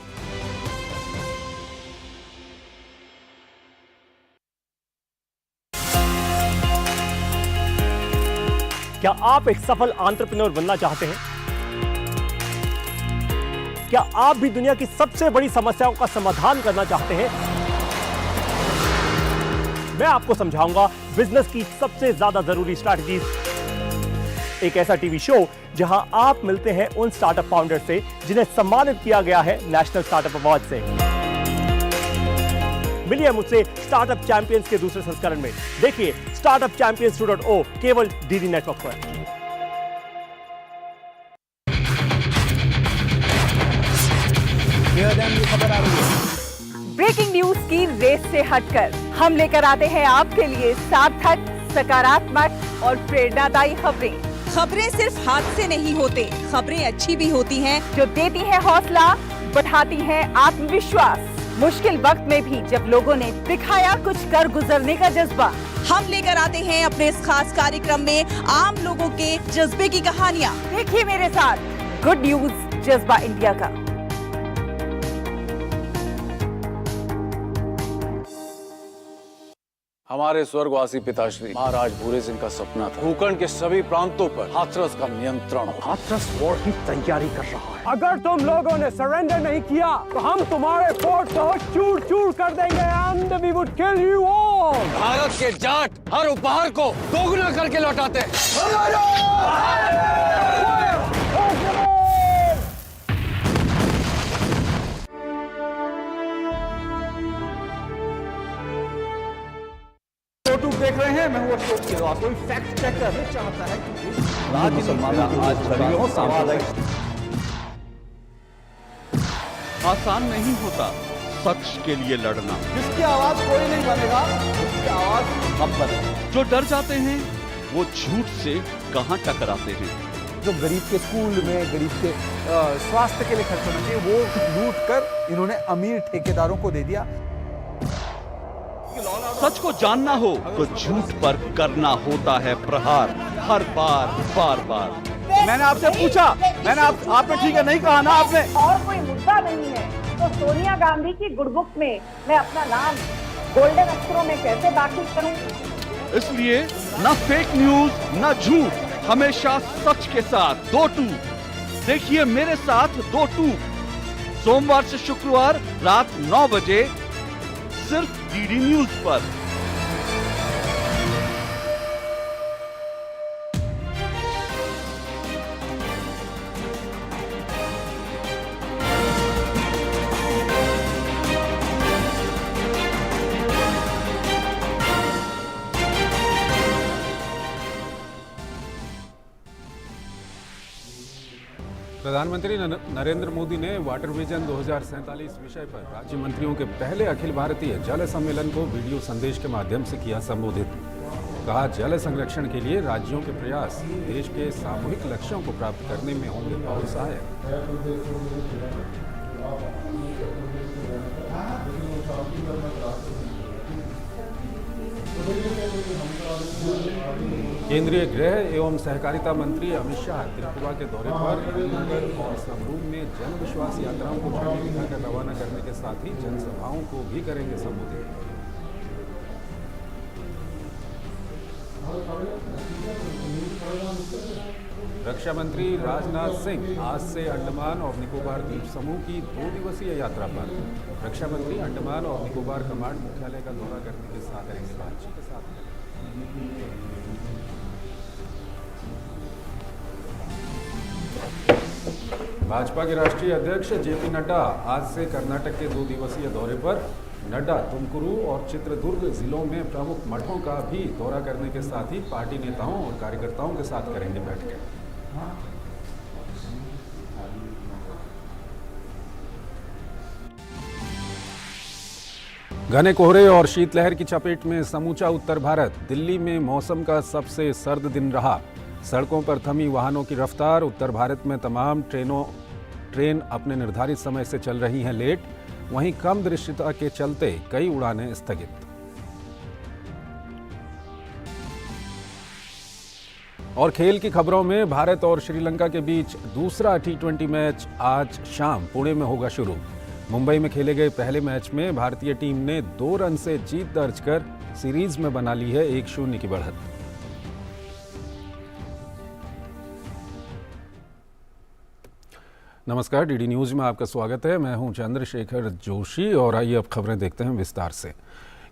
Speaker 18: क्या आप एक सफल एंटरप्रेन्योर बनना चाहते हैं? क्या आप भी दुनिया की सबसे बड़ी समस्याओं का समाधान करना चाहते हैं? मैं आपको समझाऊंगा बिजनेस की सबसे ज्यादा जरूरी स्ट्रैटेजीज। एक ऐसा टीवी शो जहां आप मिलते हैं उन स्टार्टअप फाउंडर से जिन्हें सम्मानित किया गया है नेशनल स्टार्टअप अवार्ड से। मिलिए मुझसे स्टार्टअप चैंपियंस के दूसरे संस्करण में। देखिए स्टार्टअप चैंपियंस 2.0 केवल डीडी नेटवर्क पर।
Speaker 15: खबर आ रही है। ब्रेकिंग न्यूज की रेस से हटकर हम लेकर आते हैं आपके लिए सार्थक, सकारात्मक और प्रेरणादायी खबरें।
Speaker 19: खबरें सिर्फ हाथ से नहीं होते, खबरें अच्छी भी होती हैं
Speaker 15: जो देती है हौसला, बढ़ाती है आत्मविश्वास। मुश्किल वक्त में भी जब लोगों ने दिखाया कुछ कर गुजरने का जज्बा,
Speaker 19: हम लेकर आते हैं अपने इस खास कार्यक्रम में आम लोगों के जज्बे की कहानियाँ।
Speaker 15: देखिए मेरे साथ गुड न्यूज जज्बा इंडिया का।
Speaker 20: हमारे स्वर्गवासी पिताश्री महाराज भूरे सिंह का सपना था भूखंड के सभी प्रांतों पर हाथरस का नियंत्रण हो।
Speaker 18: हाथरस वॉर की तैयारी कर रहा है। अगर तुम लोगों ने सरेंडर नहीं किया तो हम तुम्हारे फोर्ट को चूर चूर कर देंगे and we would kill you all।
Speaker 20: Bharat के जाट हर उपहार को दोगुना करके लौटाते।
Speaker 21: देख रहे हैं, मैं हूं अशोक किरवा। कोई फैक्ट चेकर नहीं चाहता है कि राज्य मुसलमानों आज छड़ियों सांप्रदायिक।
Speaker 14: आसान नहीं होता सच के लिए लड़ना।
Speaker 21: जिसकी आवाज कोई नहीं बनेगा उसकी आवाज हम बनेंगे।
Speaker 14: जो डर जाते हैं वो झूठ से कहां टकराते हैं।
Speaker 21: जो गरीब के स्कूल में, गरीब के स्वास्थ्य के लिए खर्च होना चाहिए, वो लूट कर इन्होंने अमीर ठेकेदारों को दे दिया।
Speaker 14: सच को जानना हो तो झूठ पर करना होता है प्रहार, हर बार बार बार।
Speaker 21: मैंने आपसे पूछा, आपने ठीक है नहीं कहा ना आपने।
Speaker 22: और कोई मुद्दा नहीं है तो सोनिया गांधी की गुडबुक में मैं अपना नाम गोल्डन अक्षरों में कैसे दाखिल करूं?
Speaker 14: इसलिए न फेक न्यूज न झूठ, हमेशा सच के साथ 2-2। देखिए मेरे साथ 2-2 सोमवार से शुक्रवार रात 9 बजे सिर्फ डीडी न्यूज पर।
Speaker 1: प्रधानमंत्री नरेंद्र मोदी ने वाटर विजन 2047 विषय पर राज्य मंत्रियों के पहले अखिल भारतीय जल सम्मेलन को वीडियो संदेश के माध्यम से किया संबोधित। कहा, जल संरक्षण के लिए राज्यों के प्रयास देश के सामूहिक लक्ष्यों को प्राप्त करने में होंगे बहुत सहायक। केंद्रीय गृह एवं सहकारिता मंत्री अमित शाह त्रिपुरा के दौरे पर अलीगढ़ और समरूप में जन विश्वास यात्राओं को झंडी दिखाकर रवाना करने के साथ ही जनसभाओं को भी करेंगे संबोधित। रक्षा मंत्री राजनाथ सिंह आज से अंडमान और निकोबार द्वीप समूह की 2 दिवसीय यात्रा पर। रक्षा मंत्री अंडमान और निकोबार कमांड मुख्यालय का दौरा करने के साथ करेंगे बातचीत के साथ। भाजपा के राष्ट्रीय अध्यक्ष जेपी नड्डा आज से कर्नाटक के 2 दिवसीय दौरे पर। नड्डा तुमकुरू और चित्रदुर्ग जिलों में प्रमुख मठों का भी दौरा करने के साथ ही पार्टी नेताओं और कार्यकर्ताओं के साथ करेंगे बैठकें। घने कोहरे और शीतलहर की चपेट में समूचा उत्तर भारत। दिल्ली में मौसम का सबसे सर्द दिन रहा। सड़कों पर थमी वाहनों की रफ्तार। उत्तर भारत में तमाम ट्रेन अपने निर्धारित समय से चल रही हैं लेट। वहीं कम दृश्यता के चलते कई उड़ानें स्थगित। और खेल की खबरों में भारत और श्रीलंका के बीच दूसरा T20 मैच आज शाम पुणे में होगा शुरू। मुंबई में खेले गए पहले मैच में भारतीय टीम ने 2 रन से जीत दर्ज कर सीरीज में बना ली है 1-0 की बढ़त। नमस्कार, डीडी न्यूज में आपका स्वागत है। मैं हूं चंद्रशेखर जोशी और आइए अब खबरें देखते हैं विस्तार से।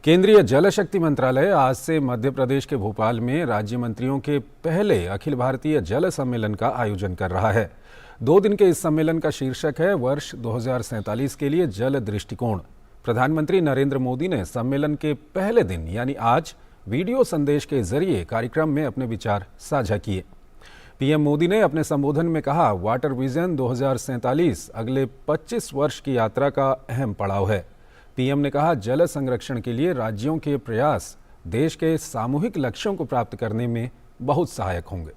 Speaker 1: केंद्रीय जल शक्ति मंत्रालय आज से मध्य प्रदेश के भोपाल में राज्य मंत्रियों के पहले अखिल भारतीय जल सम्मेलन का आयोजन कर रहा है। 2 दिन के इस सम्मेलन का शीर्षक है वर्ष 2047 के लिए जल दृष्टिकोण। प्रधानमंत्री नरेंद्र मोदी ने सम्मेलन के पहले दिन यानी आज वीडियो संदेश के जरिए कार्यक्रम में अपने विचार साझा किए। पीएम मोदी ने अपने संबोधन में कहा, वाटर विजन 2047 अगले 25 वर्ष की यात्रा का अहम पड़ाव है। पीएम ने कहा, जल संरक्षण के लिए राज्यों के प्रयास देश के सामूहिक लक्ष्यों को प्राप्त करने में बहुत सहायक होंगे।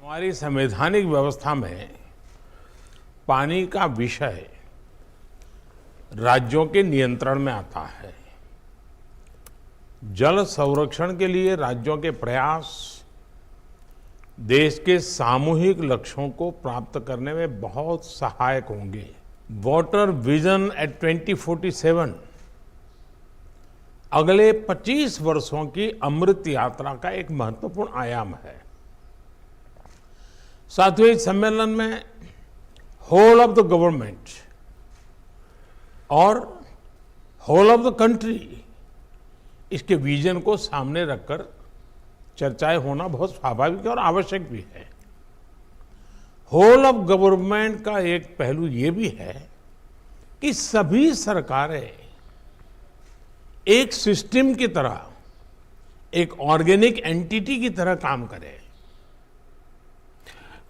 Speaker 2: हमारी संवैधानिक व्यवस्था में पानी का विषय राज्यों के नियंत्रण में आता है। जल संरक्षण के लिए राज्यों के प्रयास देश के सामूहिक लक्ष्यों को प्राप्त करने में बहुत सहायक होंगे। वाटर विजन एट 2047 अगले 25 वर्षों की अमृत यात्रा का एक महत्वपूर्ण आयाम है। साथियों, इस सम्मेलन में होल ऑफ द गवर्नमेंट और होल ऑफ द कंट्री, इसके विजन को सामने रखकर चर्चाएं होना बहुत स्वाभाविक और आवश्यक भी है। होल ऑफ गवर्नमेंट का एक पहलू ये भी है कि सभी सरकारें एक सिस्टम की तरह, एक ऑर्गेनिक एंटिटी की तरह काम करें।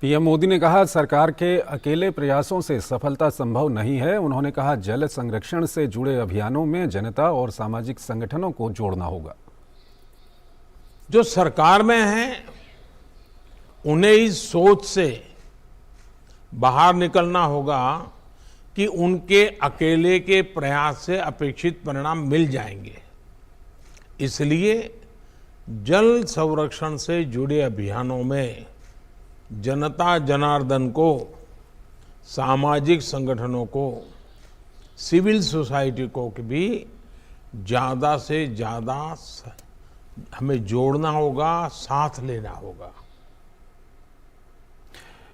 Speaker 1: पीएम मोदी ने कहा, सरकार के अकेले प्रयासों से सफलता संभव नहीं है। उन्होंने कहा, जल संरक्षण से जुड़े अभियानों में जनता और सामाजिक संगठनों को जोड़ना होगा।
Speaker 2: जो सरकार में हैं, उन्हें इस सोच से बाहर निकलना होगा कि उनके अकेले के प्रयास से अपेक्षित परिणाम मिल जाएंगे। इसलिए जल संरक्षण से जुड़े अभियानों में जनता जनार्दन को, सामाजिक संगठनों को, सिविल सोसाइटी को भी ज़्यादा से ज़्यादा हमें जोड़ना होगा, साथ लेना होगा।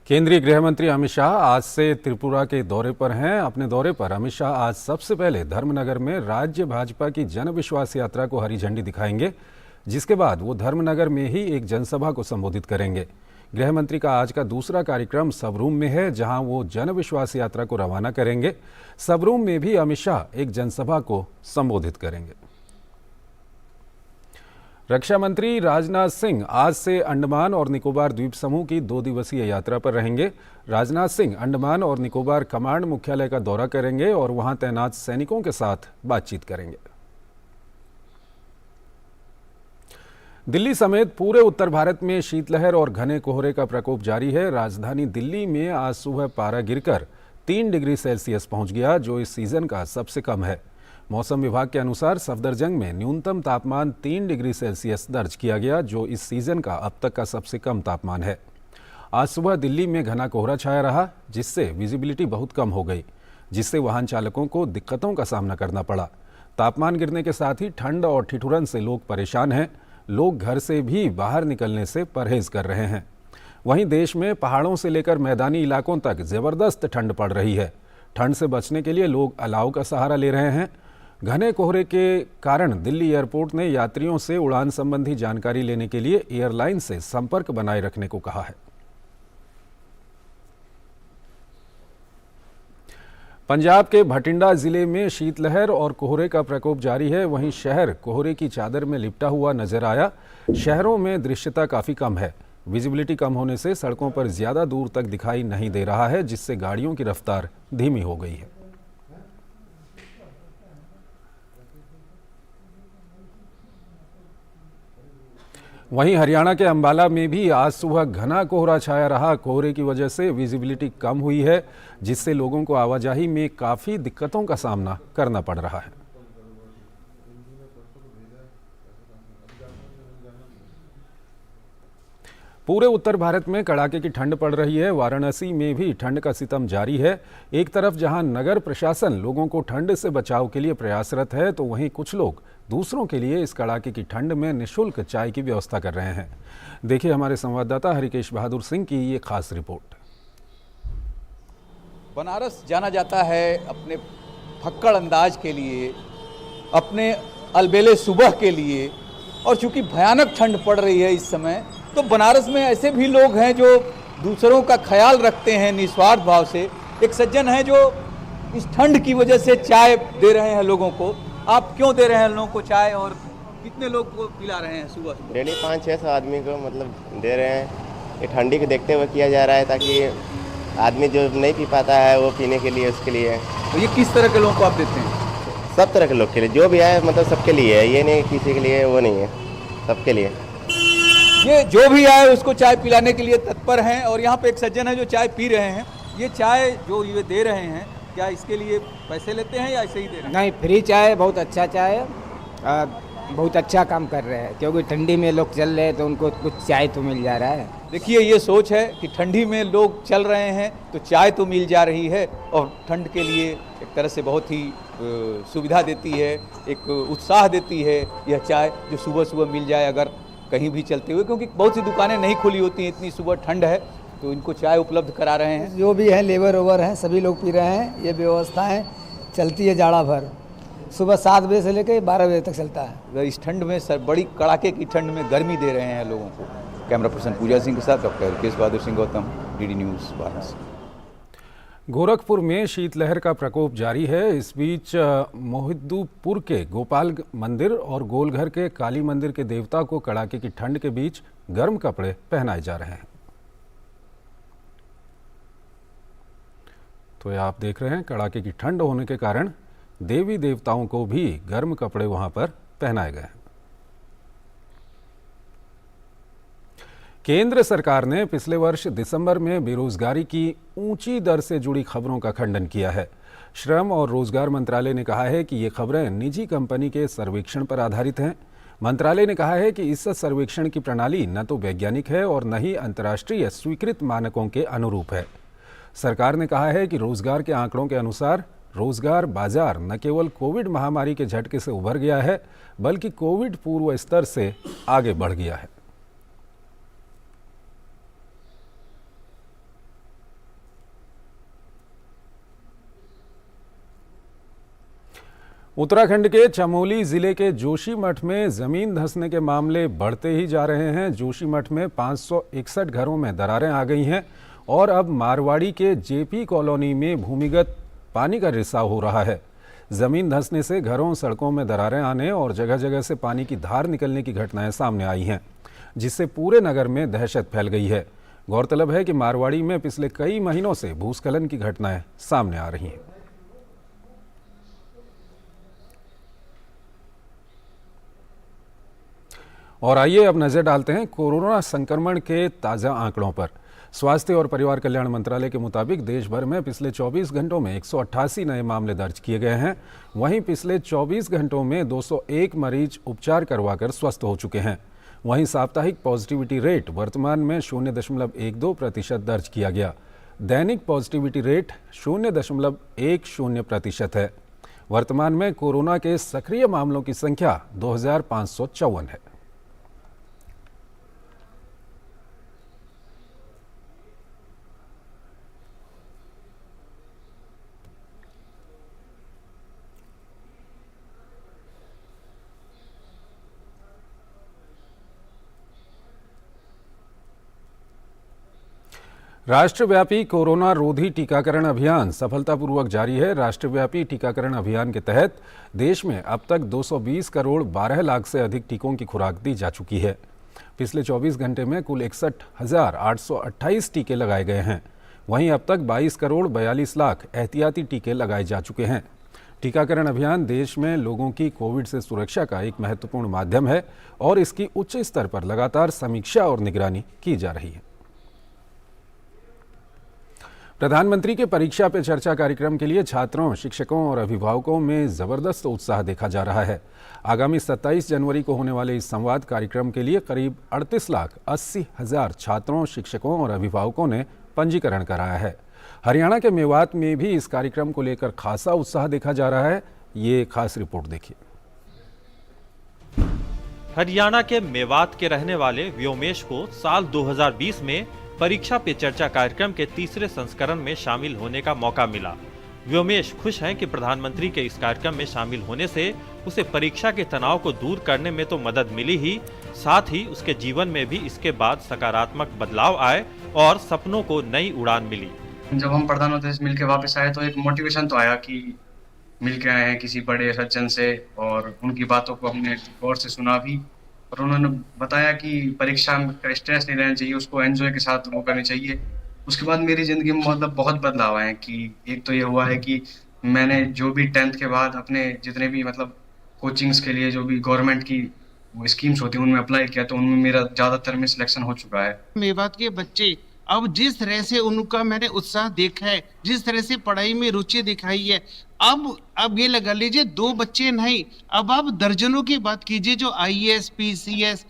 Speaker 1: केंद्रीय गृह मंत्री अमित शाह आज से त्रिपुरा के दौरे पर हैं। अपने दौरे पर अमित शाह आज सबसे पहले धर्मनगर में राज्य भाजपा की जन विश्वास यात्रा को हरी झंडी दिखाएंगे, जिसके बाद वो धर्मनगर में ही एक जनसभा को संबोधित करेंगे। गृह मंत्री का आज का दूसरा कार्यक्रम सबरूम में है, जहां वो जन विश्वास यात्रा को रवाना करेंगे। सबरूम में भी अमित शाह एक जनसभा को संबोधित करेंगे। रक्षा मंत्री राजनाथ सिंह आज से अंडमान और निकोबार द्वीप समूह की 2 दिवसीय यात्रा पर रहेंगे। राजनाथ सिंह अंडमान और निकोबार कमांड मुख्यालय का दौरा करेंगे और वहां तैनात सैनिकों के साथ बातचीत करेंगे। दिल्ली समेत पूरे उत्तर भारत में शीतलहर और घने कोहरे का प्रकोप जारी है। राजधानी दिल्ली में आज सुबह पारा गिरकर 3 डिग्री सेल्सियस पहुंच गया, जो इस सीजन का सबसे कम है। मौसम विभाग के अनुसार सफदरजंग में न्यूनतम तापमान 3 डिग्री सेल्सियस दर्ज किया गया, जो इस सीजन का अब तक का सबसे कम तापमान है। आज सुबह दिल्ली में घना कोहरा छाया रहा, जिससे विजिबिलिटी बहुत कम हो गई, जिससे वाहन चालकों को दिक्कतों का सामना करना पड़ा। तापमान गिरने के साथ ही ठंड और ठिठुरन से लोग परेशान हैं। लोग घर से भी बाहर निकलने से परहेज कर रहे हैं। वहीं देश में पहाड़ों से लेकर मैदानी इलाकों तक जबरदस्त ठंड पड़ रही है। ठंड से बचने के लिए लोग अलाव का सहारा ले रहे हैं। घने कोहरे के कारण दिल्ली एयरपोर्ट ने यात्रियों से उड़ान संबंधी जानकारी लेने के लिए एयरलाइन से संपर्क बनाए रखने को कहा है। पंजाब के भटिंडा जिले में शीतलहर और कोहरे का प्रकोप जारी है। वहीं शहर कोहरे की चादर में लिपटा हुआ नजर आया। शहरों में दृश्यता काफी कम है। विजिबिलिटी कम होने से सड़कों पर ज्यादा दूर तक दिखाई नहीं दे रहा है, जिससे गाड़ियों की रफ्तार धीमी हो गई है। वहीं हरियाणा के अंबाला में भी आज सुबह घना कोहरा छाया रहा। कोहरे की वजह से विजिबिलिटी कम हुई है, जिससे लोगों को आवाजाही में काफ़ी दिक्कतों का सामना करना पड़ रहा है। पूरे उत्तर भारत में कड़ाके की ठंड पड़ रही है। वाराणसी में भी ठंड का सितम जारी है। एक तरफ जहां नगर प्रशासन लोगों को ठंड से बचाव के लिए प्रयासरत है, तो वहीं कुछ लोग दूसरों के लिए इस कड़ाके की ठंड में निःशुल्क चाय की व्यवस्था कर रहे हैं। देखिए हमारे संवाददाता हरिकेश बहादुर सिंह की ये खास रिपोर्ट।
Speaker 3: बनारस जाना जाता है अपने फक्कड़ अंदाज के लिए, अपने अलबेले सुबह के लिए, और चूंकि भयानक ठंड पड़ रही है इस समय, तो बनारस में ऐसे भी लोग हैं जो दूसरों का ख्याल रखते हैं निस्वार्थ भाव से। एक सज्जन है जो इस ठंड की वजह से चाय दे रहे हैं लोगों को। आप क्यों दे रहे हैं लोगों को चाय, और कितने लोग को पिला रहे हैं सुबह सुबह?
Speaker 4: डेली 5-6 आदमी को मतलब दे रहे हैं। ये ठंडी को देखते हुए किया जा रहा है, ताकि आदमी जो नहीं पी पाता है वो पीने के लिए, उसके लिए।
Speaker 3: तो ये किस तरह के लोगों को आप देते हैं?
Speaker 4: सब तरह के लोग के लिए, जो भी आए मतलब सबके लिए है। ये नहीं किसी के लिए वो नहीं है, सबके लिए।
Speaker 3: ये जो भी आए उसको चाय पिलाने के लिए तत्पर हैं। और यहाँ पे एक सज्जन है जो चाय पी रहे हैं। ये चाय जो ये दे रहे हैं, क्या इसके लिए पैसे लेते हैं या ऐसे ही दे रहे हैं?
Speaker 5: नहीं, फ्री चाय, बहुत अच्छा चाय है। बहुत अच्छा काम कर रहे हैं, क्योंकि ठंडी में लोग चल रहे हैं तो उनको कुछ चाय तो मिल जा रहा है।
Speaker 3: देखिए, ये सोच है कि ठंडी में लोग चल रहे हैं तो चाय तो मिल जा रही है और ठंड के लिए एक तरह से बहुत ही सुविधा देती है, एक उत्साह देती है यह चाय, जो सुबह सुबह मिल जाए अगर कहीं भी चलते हुए, क्योंकि बहुत सी दुकानें नहीं खुली होती हैं, इतनी सुबह ठंड है, तो इनको चाय उपलब्ध करा रहे हैं।
Speaker 5: जो भी है लेबर ओवर है, सभी लोग पी रहे हैं। ये व्यवस्था है, चलती है जाड़ा भर, सुबह 7 बजे से लेकर 12 बजे तक चलता है।
Speaker 3: इस ठंड में सर बड़ी कड़ाके की ठंड में गर्मी दे रहे हैं लोगों को। कैमरा पर्सन पूजा सिंह के साथ डॉक्टर केश बहादुर सिंह गौतम, डीडी न्यूज़ वाराणसी।
Speaker 1: गोरखपुर में शीतलहर का प्रकोप जारी है। इस बीच मोहिद्दुपुर के गोपाल मंदिर और गोलघर के काली मंदिर के देवता को कड़ाके की ठंड के बीच गर्म कपड़े पहनाए जा रहे हैं। तो ये आप देख रहे हैं, कड़ाके की ठंड होने के कारण देवी देवताओं को भी गर्म कपड़े वहां पर पहनाए गए हैं। केंद्र सरकार ने पिछले वर्ष दिसंबर में बेरोजगारी की ऊंची दर से जुड़ी खबरों का खंडन किया है। श्रम और रोजगार मंत्रालय ने कहा है कि ये खबरें निजी कंपनी के सर्वेक्षण पर आधारित हैं। मंत्रालय ने कहा है कि इस सर्वेक्षण की प्रणाली न तो वैज्ञानिक है और न ही अंतर्राष्ट्रीय स्वीकृत मानकों के अनुरूप है। सरकार ने कहा है कि रोजगार के आंकड़ों के अनुसार रोजगार बाजार न केवल कोविड महामारी के झटके से उभर गया है, बल्कि कोविड पूर्व स्तर से आगे बढ़ गया है। उत्तराखंड के चमोली जिले के जोशीमठ में जमीन धंसने के मामले बढ़ते ही जा रहे हैं। जोशीमठ में 561 घरों में दरारें आ गई हैं और अब मारवाड़ी के जेपी कॉलोनी में भूमिगत पानी का रिसाव हो रहा है। जमीन धंसने से घरों, सड़कों में दरारें आने और जगह जगह से पानी की धार निकलने की घटनाएं सामने आई हैं, जिससे पूरे नगर में दहशत फैल गई है। गौरतलब है कि मारवाड़ी में पिछले कई महीनों से भूस्खलन की घटनाएं सामने आ रही हैं। और आइए अब नजर डालते हैं कोरोना संक्रमण के ताज़ा आंकड़ों पर। स्वास्थ्य और परिवार कल्याण मंत्रालय के मुताबिक देश भर में पिछले 24 घंटों में 188 नए मामले दर्ज किए गए हैं। वहीं पिछले 24 घंटों में 201 मरीज उपचार करवाकर स्वस्थ हो चुके हैं। वहीं साप्ताहिक पॉजिटिविटी रेट वर्तमान में 0.12% दर्ज किया गया। दैनिक पॉजिटिविटी रेट 0.10% है। वर्तमान में कोरोना के सक्रिय मामलों की संख्या 2554 है। राष्ट्रव्यापी कोरोना रोधी टीकाकरण अभियान सफलतापूर्वक जारी है। राष्ट्रव्यापी टीकाकरण अभियान के तहत देश में अब तक 220 करोड़ 12 लाख से अधिक टीकों की खुराक दी जा चुकी है। पिछले 24 घंटे में कुल 61,828 टीके लगाए गए हैं। वहीं अब तक 22 करोड़ 42 लाख एहतियाती टीके लगाए जा चुके हैं। टीकाकरण अभियान देश में लोगों की कोविड से सुरक्षा का एक महत्वपूर्ण माध्यम है और इसकी उच्च स्तर पर लगातार समीक्षा और निगरानी की जा रही है। प्रधानमंत्री के परीक्षा पे चर्चा कार्यक्रम के लिए छात्रों, शिक्षकों और अभिभावकों में जबरदस्त उत्साह देखा जा रहा है। आगामी 27 जनवरी को होने वाले इस संवाद कार्यक्रम के लिए करीब 38,80,000 छात्रों, शिक्षकों और अभिभावकों ने पंजीकरण कराया है। हरियाणा के मेवात में भी इस कार्यक्रम को लेकर खासा उत्साह देखा जा रहा है। ये खास रिपोर्ट देखिए।
Speaker 7: हरियाणा के मेवात के रहने वाले व्योमेश को साल 2020 में परीक्षा पे चर्चा कार्यक्रम के तीसरे संस्करण में शामिल होने का मौका मिला। व्योमेश खुश हैं कि प्रधानमंत्री के इस कार्यक्रम में शामिल होने से उसे परीक्षा के तनाव को दूर करने में तो मदद मिली ही, साथ ही उसके जीवन में भी इसके बाद सकारात्मक बदलाव आए और सपनों को नई उड़ान मिली।
Speaker 6: जब हम प्रधानमंत्री से मिलकर वापस आए तो एक मोटिवेशन तो आया कि मिलकर आए हैं किसी बड़े सज्जन से, और उनकी बातों को हमने गौर से सुना भी, और उन्होंने बताया कि परीक्षा का स्ट्रेस नहीं लेना चाहिए, उसको एंजॉय के साथ वो करनी चाहिए। उसके बाद मेरी ज़िंदगी में मतलब बहुत बदलाव आए हैं कि एक तो ये हुआ है कि मैंने जो भी 10th के बाद अपने जितने भी मतलब कोचिंग्स के लिए जो भी गवर्नमेंट की वो स्कीम्स होती हैं उनमें अप्लाई किया, तो उनमें मेरा ज़्यादातर में सिलेक्शन हो चुका है।
Speaker 9: मेवात के बच्चे अब जिस तरह से उनका मैंने उत्साह देखा है, जिस तरह से पढ़ाई में रुचि दिखाई है, अब ये लगा लीजिए 2 बच्चे नहीं, अब आप दर्जनों की बात कीजिए जो IAS, PCS,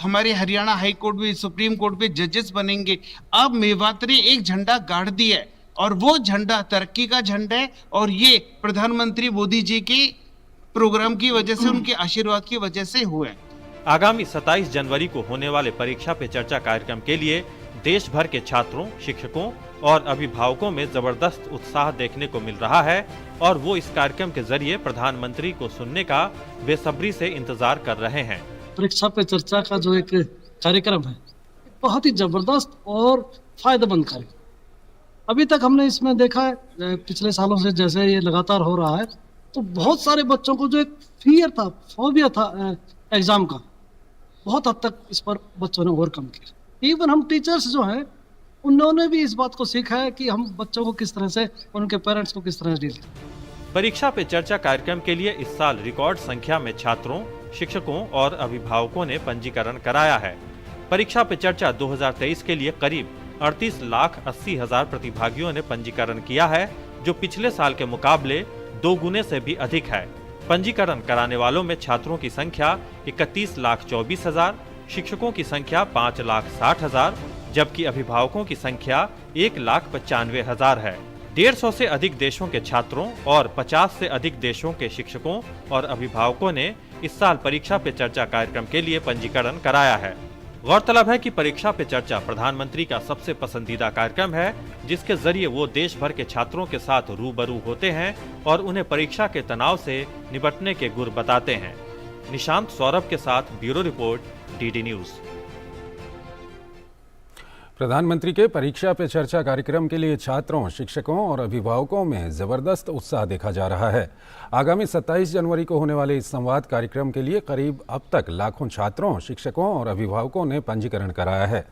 Speaker 9: हमारे हरियाणा हाई कोर्ट में, सुप्रीम कोर्ट में जजेस बनेंगे। अब मेवात ने एक झंडा गाड़ दिया है और वो झंडा तरक्की का झंडा है और ये प्रधानमंत्री मोदी जी के प्रोग्राम की वजह से, उनके आशीर्वाद की वजह से हुए।
Speaker 7: आगामी 27 जनवरी को होने वाले परीक्षा पे चर्चा कार्यक्रम के लिए देश भर के छात्रों, शिक्षकों और अभिभावकों में जबरदस्त उत्साह देखने को मिल रहा है और वो इस कार्यक्रम के जरिए प्रधानमंत्री को सुनने का बेसब्री से इंतजार कर रहे हैं।
Speaker 8: परीक्षा पे चर्चा का जो एक कार्यक्रम है, बहुत ही जबरदस्त और फायदेमंद कार्यक्रम। अभी तक हमने इसमें देखा है, पिछले सालों से जैसे ये लगातार हो रहा है, तो बहुत सारे बच्चों को जो एक फियर था, फोबिया था एग्जाम का, बहुत हद तक इस पर बच्चों ने ओवरकम किया। इवन हम टीचर्स जो हैं, उन्होंने भी इस बात को सीखा है कि हम बच्चों को किस तरह से, उनके पेरेंट्स को किस तरह से डील करें।
Speaker 7: परीक्षा पे चर्चा कार्यक्रम के लिए इस साल रिकॉर्ड संख्या में छात्रों, शिक्षकों और अभिभावकों ने पंजीकरण कराया है। परीक्षा पे चर्चा 2023 के लिए करीब 38,80,000 प्रतिभागियों ने पंजीकरण किया है, जो पिछले साल के मुकाबले 2 गुने से भी अधिक है। पंजीकरण कराने वालों में छात्रों की संख्या 31,24,000, शिक्षकों की संख्या 5,60,000, जबकि अभिभावकों की संख्या 1,95,000 है। 150 से अधिक देशों के छात्रों और 50 से अधिक देशों के शिक्षकों और अभिभावकों ने इस साल परीक्षा पे चर्चा कार्यक्रम के लिए पंजीकरण कराया है। गौरतलब है कि परीक्षा पे चर्चा प्रधानमंत्री का सबसे पसंदीदा कार्यक्रम है, जिसके जरिए वो देश भर के छात्रों के साथ रूबरू होते हैं और उन्हें परीक्षा के तनाव से निपटने के गुर बताते हैं। निशांत सौरभ के साथ ब्यूरो रिपोर्ट, DD न्यूज।
Speaker 1: प्रधानमंत्री के परीक्षा पे चर्चा कार्यक्रम के लिए छात्रों, शिक्षकों और अभिभावकों में जबरदस्त उत्साह देखा जा रहा है। आगामी 27 जनवरी को होने वाले इस संवाद कार्यक्रम के लिए करीब अब तक लाखों छात्रों, शिक्षकों और अभिभावकों ने पंजीकरण कराया है।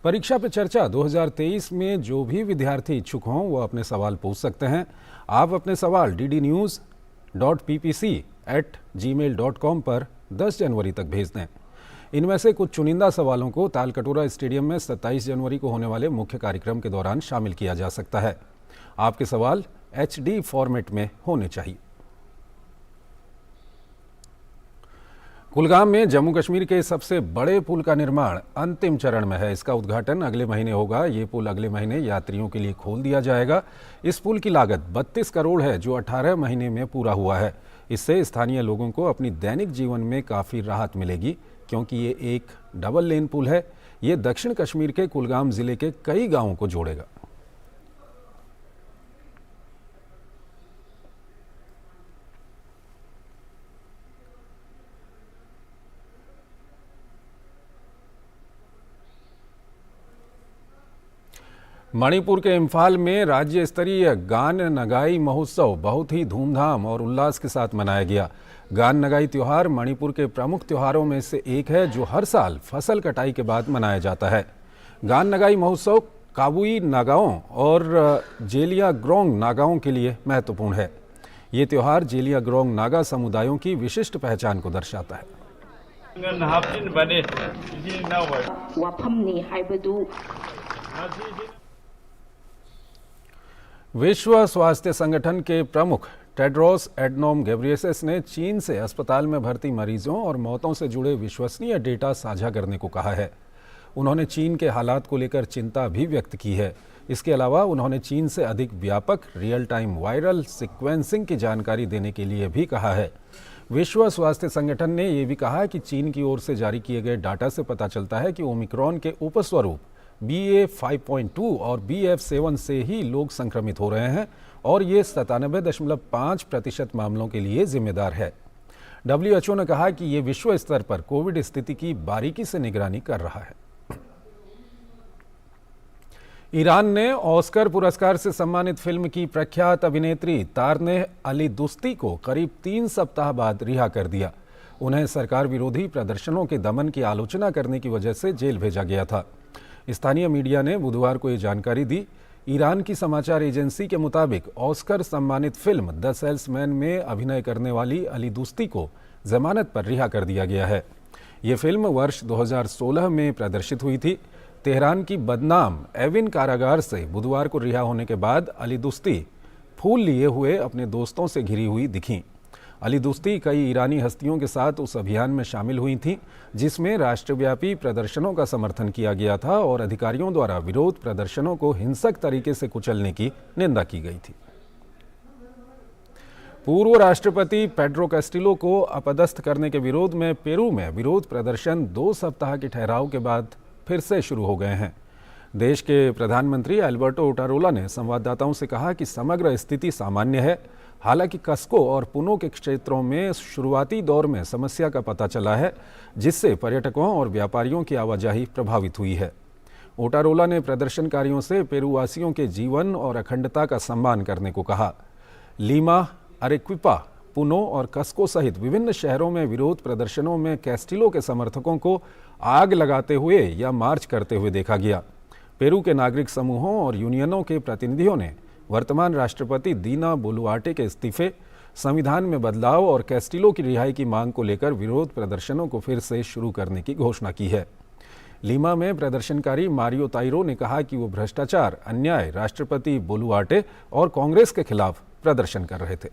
Speaker 1: परीक्षा पे चर्चा 2023 में जो भी विद्यार्थी इच्छुक हों वो अपने सवाल पूछ सकते हैं। आप अपने सवाल ddnews.ppc@gmail.com पर 10 जनवरी तक भेज दें। इनमें से कुछ चुनिंदा सवालों को तालकटोरा स्टेडियम में 27 जनवरी को होने वाले मुख्य कार्यक्रम के दौरान शामिल किया जा सकता है। आपके सवाल HD फॉर्मेट में होने चाहिए। कुलगाम में जम्मू कश्मीर के सबसे बड़े पुल का निर्माण अंतिम चरण में है। इसका उद्घाटन अगले महीने होगा। ये पुल अगले महीने यात्रियों के लिए खोल दिया जाएगा। इस पुल की लागत 32 करोड़ है, जो 18 महीने में पूरा हुआ है। इससे स्थानीय लोगों को अपनी दैनिक जीवन में काफ़ी राहत मिलेगी, क्योंकि ये एक डबल लेन पुल है। ये दक्षिण कश्मीर के कुलगाम जिले के कई गांवों को जोड़ेगा। मणिपुर के इम्फाल में राज्य स्तरीय गान नगाई महोत्सव बहुत ही धूमधाम और उल्लास के साथ मनाया गया। गान नगाई त्यौहार मणिपुर के प्रमुख त्योहारों में से एक है, जो हर साल फसल कटाई के बाद मनाया जाता है। गान नगाई महोत्सव काबुई नागाओं और जेलियाग्रोंग नागाओं के लिए महत्वपूर्ण है। ये त्यौहार जेलियाग्रोंग नागा समुदायों की विशिष्ट पहचान को दर्शाता है। विश्व स्वास्थ्य संगठन के प्रमुख टेड्रोस एडनोम घेब्रेयेसस ने चीन से अस्पताल में भर्ती मरीजों और मौतों से जुड़े विश्वसनीय डेटा साझा करने को कहा है। उन्होंने चीन के हालात को लेकर चिंता भी व्यक्त की है। इसके अलावा उन्होंने चीन से अधिक व्यापक रियल टाइम वायरल सीक्वेंसिंग की जानकारी देने के लिए भी कहा है। विश्व स्वास्थ्य संगठन ने यह भी कहा कि चीन की ओर से जारी किए गए डाटा से पता चलता है कि ओमिक्रॉन के उपस्वरूप BA.5.2 और BF.7 से ही लोग संक्रमित हो रहे हैं और ये 97.5% मामलों के लिए जिम्मेदार है। WHO ने कहा कि ये विश्व स्तर पर कोविड स्थिति की बारीकी से निगरानी कर रहा है। ईरान ने ऑस्कर पुरस्कार से सम्मानित फिल्म की प्रख्यात अभिनेत्री तारनेह अली दुस्ती को करीब 3 सप्ताह बाद रिहा कर दिया। उन्हें सरकार विरोधी प्रदर्शनों के दमन की आलोचना करने की वजह से जेल भेजा गया था। स्थानीय मीडिया ने बुधवार को ये जानकारी दी। ईरान की समाचार एजेंसी के मुताबिक ऑस्कर सम्मानित फिल्म द सेल्समैन में अभिनय करने वाली अली दुस्ती को जमानत पर रिहा कर दिया गया है। ये फिल्म वर्ष 2016 में प्रदर्शित हुई थी। तेहरान की बदनाम एविन कारागार से बुधवार को रिहा होने के बाद अली दुस्ती फूल लिए हुए अपने दोस्तों से घिरी हुई दिखीं। अली दुस्ती कई ईरानी हस्तियों के साथ उस अभियान में शामिल हुई थीं जिसमें राष्ट्रव्यापी प्रदर्शनों का समर्थन किया गया था और अधिकारियों द्वारा विरोध प्रदर्शनों को हिंसक तरीके से कुचलने की निंदा की गई थी। पूर्व राष्ट्रपति पेड्रो कैस्टिलो को अपदस्थ करने के विरोध में पेरू में विरोध प्रदर्शन 2 सप्ताह के ठहराव के बाद फिर से शुरू हो गए हैं। देश के प्रधानमंत्री अल्बर्टो ओटारोला ने संवाददाताओं से कहा कि समग्र स्थिति सामान्य है। हालांकि कस्को और पुनो के क्षेत्रों में शुरुआती दौर में समस्या का पता चला है जिससे पर्यटकों और व्यापारियों की आवाजाही प्रभावित हुई है। ओटारोला ने प्रदर्शनकारियों से पेरूवासियों के जीवन और अखंडता का सम्मान करने को कहा। लीमा, अरेक्विपा, पुनो और कस्को सहित विभिन्न शहरों में विरोध प्रदर्शनों में कैस्टिलो के समर्थकों को आग लगाते हुए या मार्च करते हुए देखा गया। पेरू के नागरिक समूहों और यूनियनों के प्रतिनिधियों ने वर्तमान राष्ट्रपति दीना बोलुआर्टे के इस्तीफे, संविधान में बदलाव और कैस्टिलो की रिहाई की मांग को लेकर विरोध प्रदर्शनों को फिर से शुरू करने की घोषणा की है। लीमा में प्रदर्शनकारी मारियो ताइरो ने कहा कि वो भ्रष्टाचार, अन्याय, राष्ट्रपति बोलुआर्टे और कांग्रेस के खिलाफ प्रदर्शन कर रहे थे।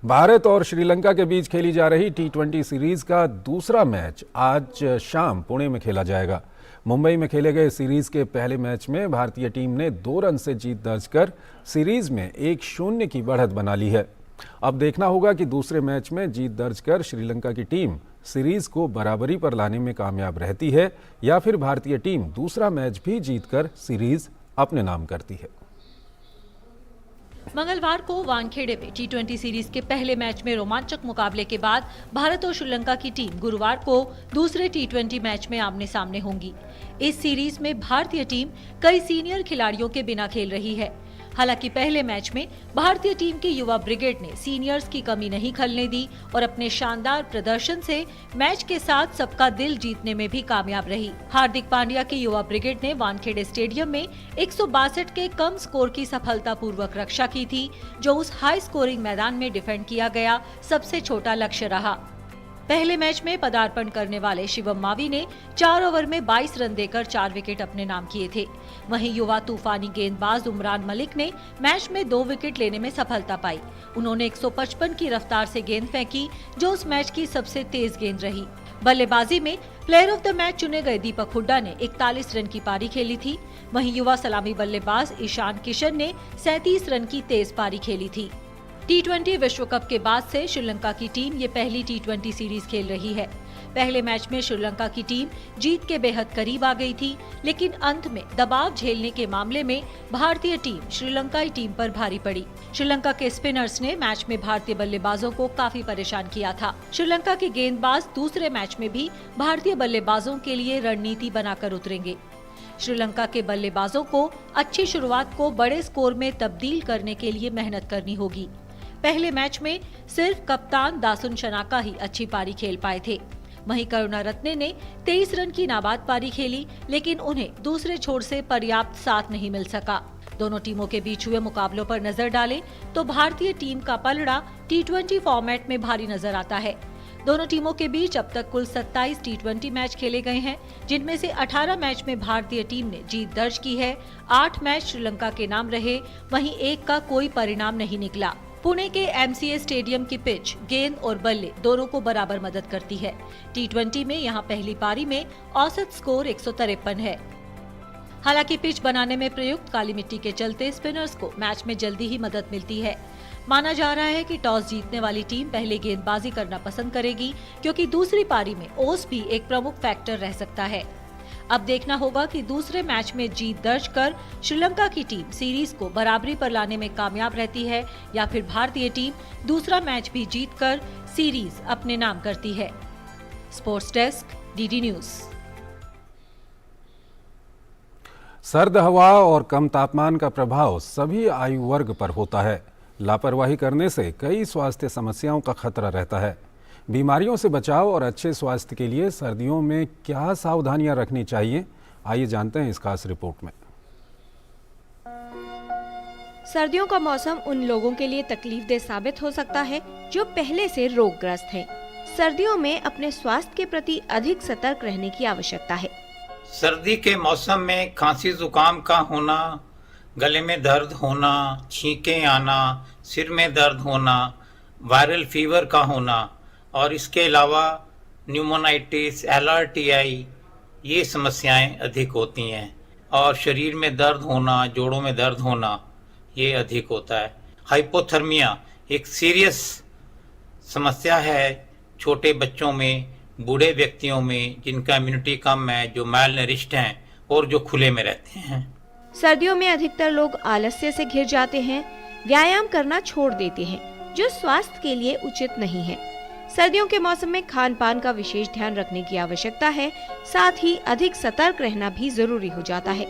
Speaker 1: भारत और श्रीलंका के बीच खेली जा रही T20 सीरीज का दूसरा मैच आज शाम पुणे में खेला जाएगा। मुंबई में खेले गए सीरीज के पहले मैच में भारतीय टीम ने 2 रन से जीत दर्ज कर सीरीज में 1-0 की बढ़त बना ली है। अब देखना होगा कि दूसरे मैच में जीत दर्ज कर श्रीलंका की टीम सीरीज को बराबरी पर लाने में कामयाब रहती है या फिर भारतीय टीम दूसरा मैच भी जीतकर सीरीज अपने नाम करती है।
Speaker 10: मंगलवार को वानखेड़े में T20 सीरीज के पहले मैच में रोमांचक मुकाबले के बाद भारत और श्रीलंका की टीम गुरुवार को दूसरे T20 मैच में आमने सामने होंगी। इस सीरीज में भारतीय टीम कई सीनियर खिलाड़ियों के बिना खेल रही है। हालांकि पहले मैच में भारतीय टीम की युवा ब्रिगेड ने सीनियर्स की कमी नहीं खलने दी और अपने शानदार प्रदर्शन से मैच के साथ सबका दिल जीतने में भी कामयाब रही। हार्दिक पांड्या की युवा ब्रिगेड ने वानखेड़े स्टेडियम में 162 के कम स्कोर की सफलतापूर्वक रक्षा की थी, जो उस हाई स्कोरिंग मैदान में डिफेंड किया गया सबसे छोटा लक्ष्य रहा। पहले मैच में पदार्पण करने वाले शिवम मावी ने 4 ओवर में 22 रन देकर 4 विकेट अपने नाम किए थे। वहीं युवा तूफानी गेंदबाज उमरान मलिक ने मैच में 2 विकेट लेने में सफलता पाई। उन्होंने 155 की रफ्तार से गेंद फेंकी, जो उस मैच की सबसे तेज गेंद रही। बल्लेबाजी में प्लेयर ऑफ द मैच चुने गए दीपक हुड्डा ने 41 रन की पारी खेली थी। वहीं युवा सलामी बल्लेबाज ईशान किशन ने 37 रन की तेज पारी खेली थी। T20 विश्व कप के बाद से श्रीलंका की टीम ये पहली T20 सीरीज खेल रही है। पहले मैच में श्रीलंका की टीम जीत के बेहद करीब आ गई थी, लेकिन अंत में दबाव झेलने के मामले में भारतीय टीम श्रीलंकाई टीम पर भारी पड़ी। श्रीलंका के स्पिनर्स ने मैच में भारतीय बल्लेबाजों को काफी परेशान किया था। श्रीलंका के गेंदबाज दूसरे मैच में भी भारतीय बल्लेबाजों के लिए रणनीति बनाकर उतरेंगे। श्रीलंका के बल्लेबाजों को अच्छी शुरुआत को बड़े स्कोर में तब्दील करने के लिए मेहनत करनी होगी। पहले मैच में सिर्फ कप्तान दासुन शनाका ही अच्छी पारी खेल पाए थे। वहीं करुणारत्ने ने 23 रन की नाबाद पारी खेली, लेकिन उन्हें दूसरे छोर से पर्याप्त साथ नहीं मिल सका। दोनों टीमों के बीच हुए मुकाबलों पर नजर डालें तो भारतीय टीम का पलड़ा T20 फॉर्मेट में भारी नजर आता है। दोनों टीमों के बीच अब तक कुल 27 T20 मैच खेले गए हैं, जिनमें से 18 मैच में भारतीय टीम ने जीत दर्ज की है। 8 मैच श्रीलंका के नाम रहे, वहीं एक का कोई परिणाम नहीं निकला। पुणे के MCA स्टेडियम की पिच गेंद और बल्ले दोनों को बराबर मदद करती है। T20 में यहां पहली पारी में औसत स्कोर 153 है। हालांकि पिच बनाने में प्रयुक्त काली मिट्टी के चलते स्पिनर्स को मैच में जल्दी ही मदद मिलती है। माना जा रहा है कि टॉस जीतने वाली टीम पहले गेंदबाजी करना पसंद करेगी, क्योंकि दूसरी पारी में ओस भी एक प्रमुख फैक्टर रह सकता है। अब देखना होगा कि दूसरे मैच में जीत दर्ज कर श्रीलंका की टीम सीरीज को बराबरी पर लाने में कामयाब रहती है या फिर भारतीय टीम दूसरा मैच भी जीतकर सीरीज अपने नाम करती है। Sports desk, DD news.
Speaker 1: सर्द हवा और कम तापमान का प्रभाव सभी आयु वर्ग पर होता है। लापरवाही करने से कई स्वास्थ्य समस्याओं का खतरा रहता है। बीमारियों से बचाव और अच्छे स्वास्थ्य के लिए सर्दियों में क्या सावधानियां रखनी चाहिए, आइए जानते हैं इस खास रिपोर्ट में।
Speaker 12: सर्दियों का मौसम उन लोगों के लिए तकलीफदेह साबित हो सकता है जो पहले से रोगग्रस्त हैं। सर्दियों में अपने स्वास्थ्य के प्रति अधिक सतर्क रहने की आवश्यकता है।
Speaker 11: सर्दी के मौसम में खांसी जुकाम का होना, गले में दर्द होना, छींकें आना, सिर में दर्द होना, वायरल फीवर का होना और इसके अलावा न्यूमोनाइटिस, एलआरटीआई ये समस्याएं अधिक होती हैं और शरीर में दर्द होना, जोड़ों में दर्द होना ये अधिक होता है। हाइपोथर्मिया एक सीरियस समस्या है छोटे बच्चों में, बूढ़े व्यक्तियों में जिनका इम्यूनिटी कम है, जो मैल नरिश्ड हैं और जो खुले में रहते हैं।
Speaker 12: सर्दियों में अधिकतर लोग आलस्य से घिर जाते हैं, व्यायाम करना छोड़ देते हैं, जो स्वास्थ्य के लिए उचित नहीं है। सर्दियों के मौसम में खान पान का विशेष ध्यान रखने की आवश्यकता है, साथ ही अधिक सतर्क रहना भी जरूरी हो जाता है।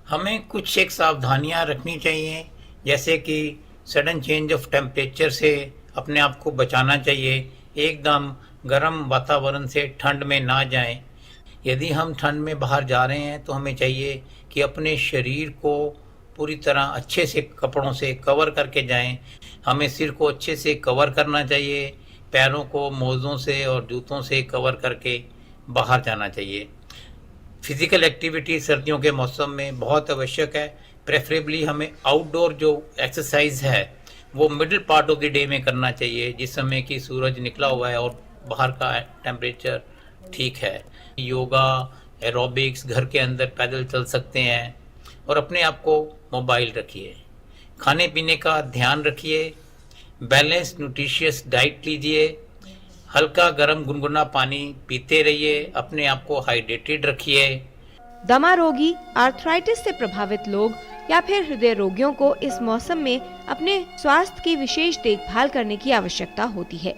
Speaker 11: हमें कुछ एक सावधानियां रखनी चाहिए, जैसे कि सडन चेंज ऑफ टेम्परेचर से अपने आप को बचाना चाहिए। एकदम गर्म वातावरण से ठंड में ना जाएं। यदि हम ठंड में बाहर जा रहे हैं तो हमें चाहिए कि अपने शरीर को पूरी तरह अच्छे से कपड़ों से कवर करके जाएं। हमें सिर को अच्छे से कवर करना चाहिए, पैरों को मोज़ों से और जूतों से कवर करके बाहर जाना चाहिए। फिजिकल एक्टिविटी सर्दियों के मौसम में बहुत आवश्यक है। प्रेफरेबली हमें आउटडोर जो एक्सरसाइज है वो middle part of the day में करना चाहिए, जिस समय कि सूरज निकला हुआ है और बाहर का टेम्परेचर ठीक है। योगा, एरोबिक्स, घर के अंदर पैदल चल सकते हैं और अपने आप को मोबाइल रखिए। खाने पीने का ध्यान रखिए, बैलेंस न्यूट्रिशियस डाइट लीजिए, हल्का गर्म गुनगुना पानी पीते रहिए, अपने आप को हाइड्रेटेड रखिए।
Speaker 12: दमा रोगी, आर्थराइटिस से प्रभावित लोग या फिर हृदय रोगियों को इस मौसम में अपने स्वास्थ्य की विशेष देखभाल करने की आवश्यकता होती है।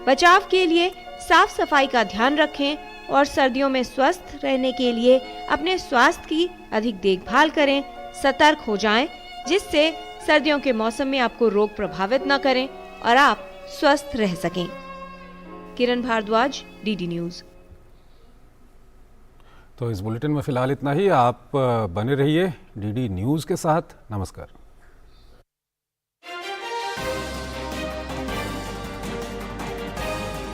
Speaker 12: बचाव के लिए साफ सफाई का ध्यान रखें और सर्दियों में स्वस्थ रहने के लिए अपने स्वास्थ्य की अधिक देखभाल करें, सतर्क हो जाएं, जिससे सर्दियों के मौसम में आपको रोग प्रभावित न करें और आप स्वस्थ रह सकें। किरण भारद्वाज, डीडी न्यूज।
Speaker 1: तो इस बुलेटिन में फिलहाल इतना ही। आप बने रहिए डीडी न्यूज़ के साथ। नमस्कार।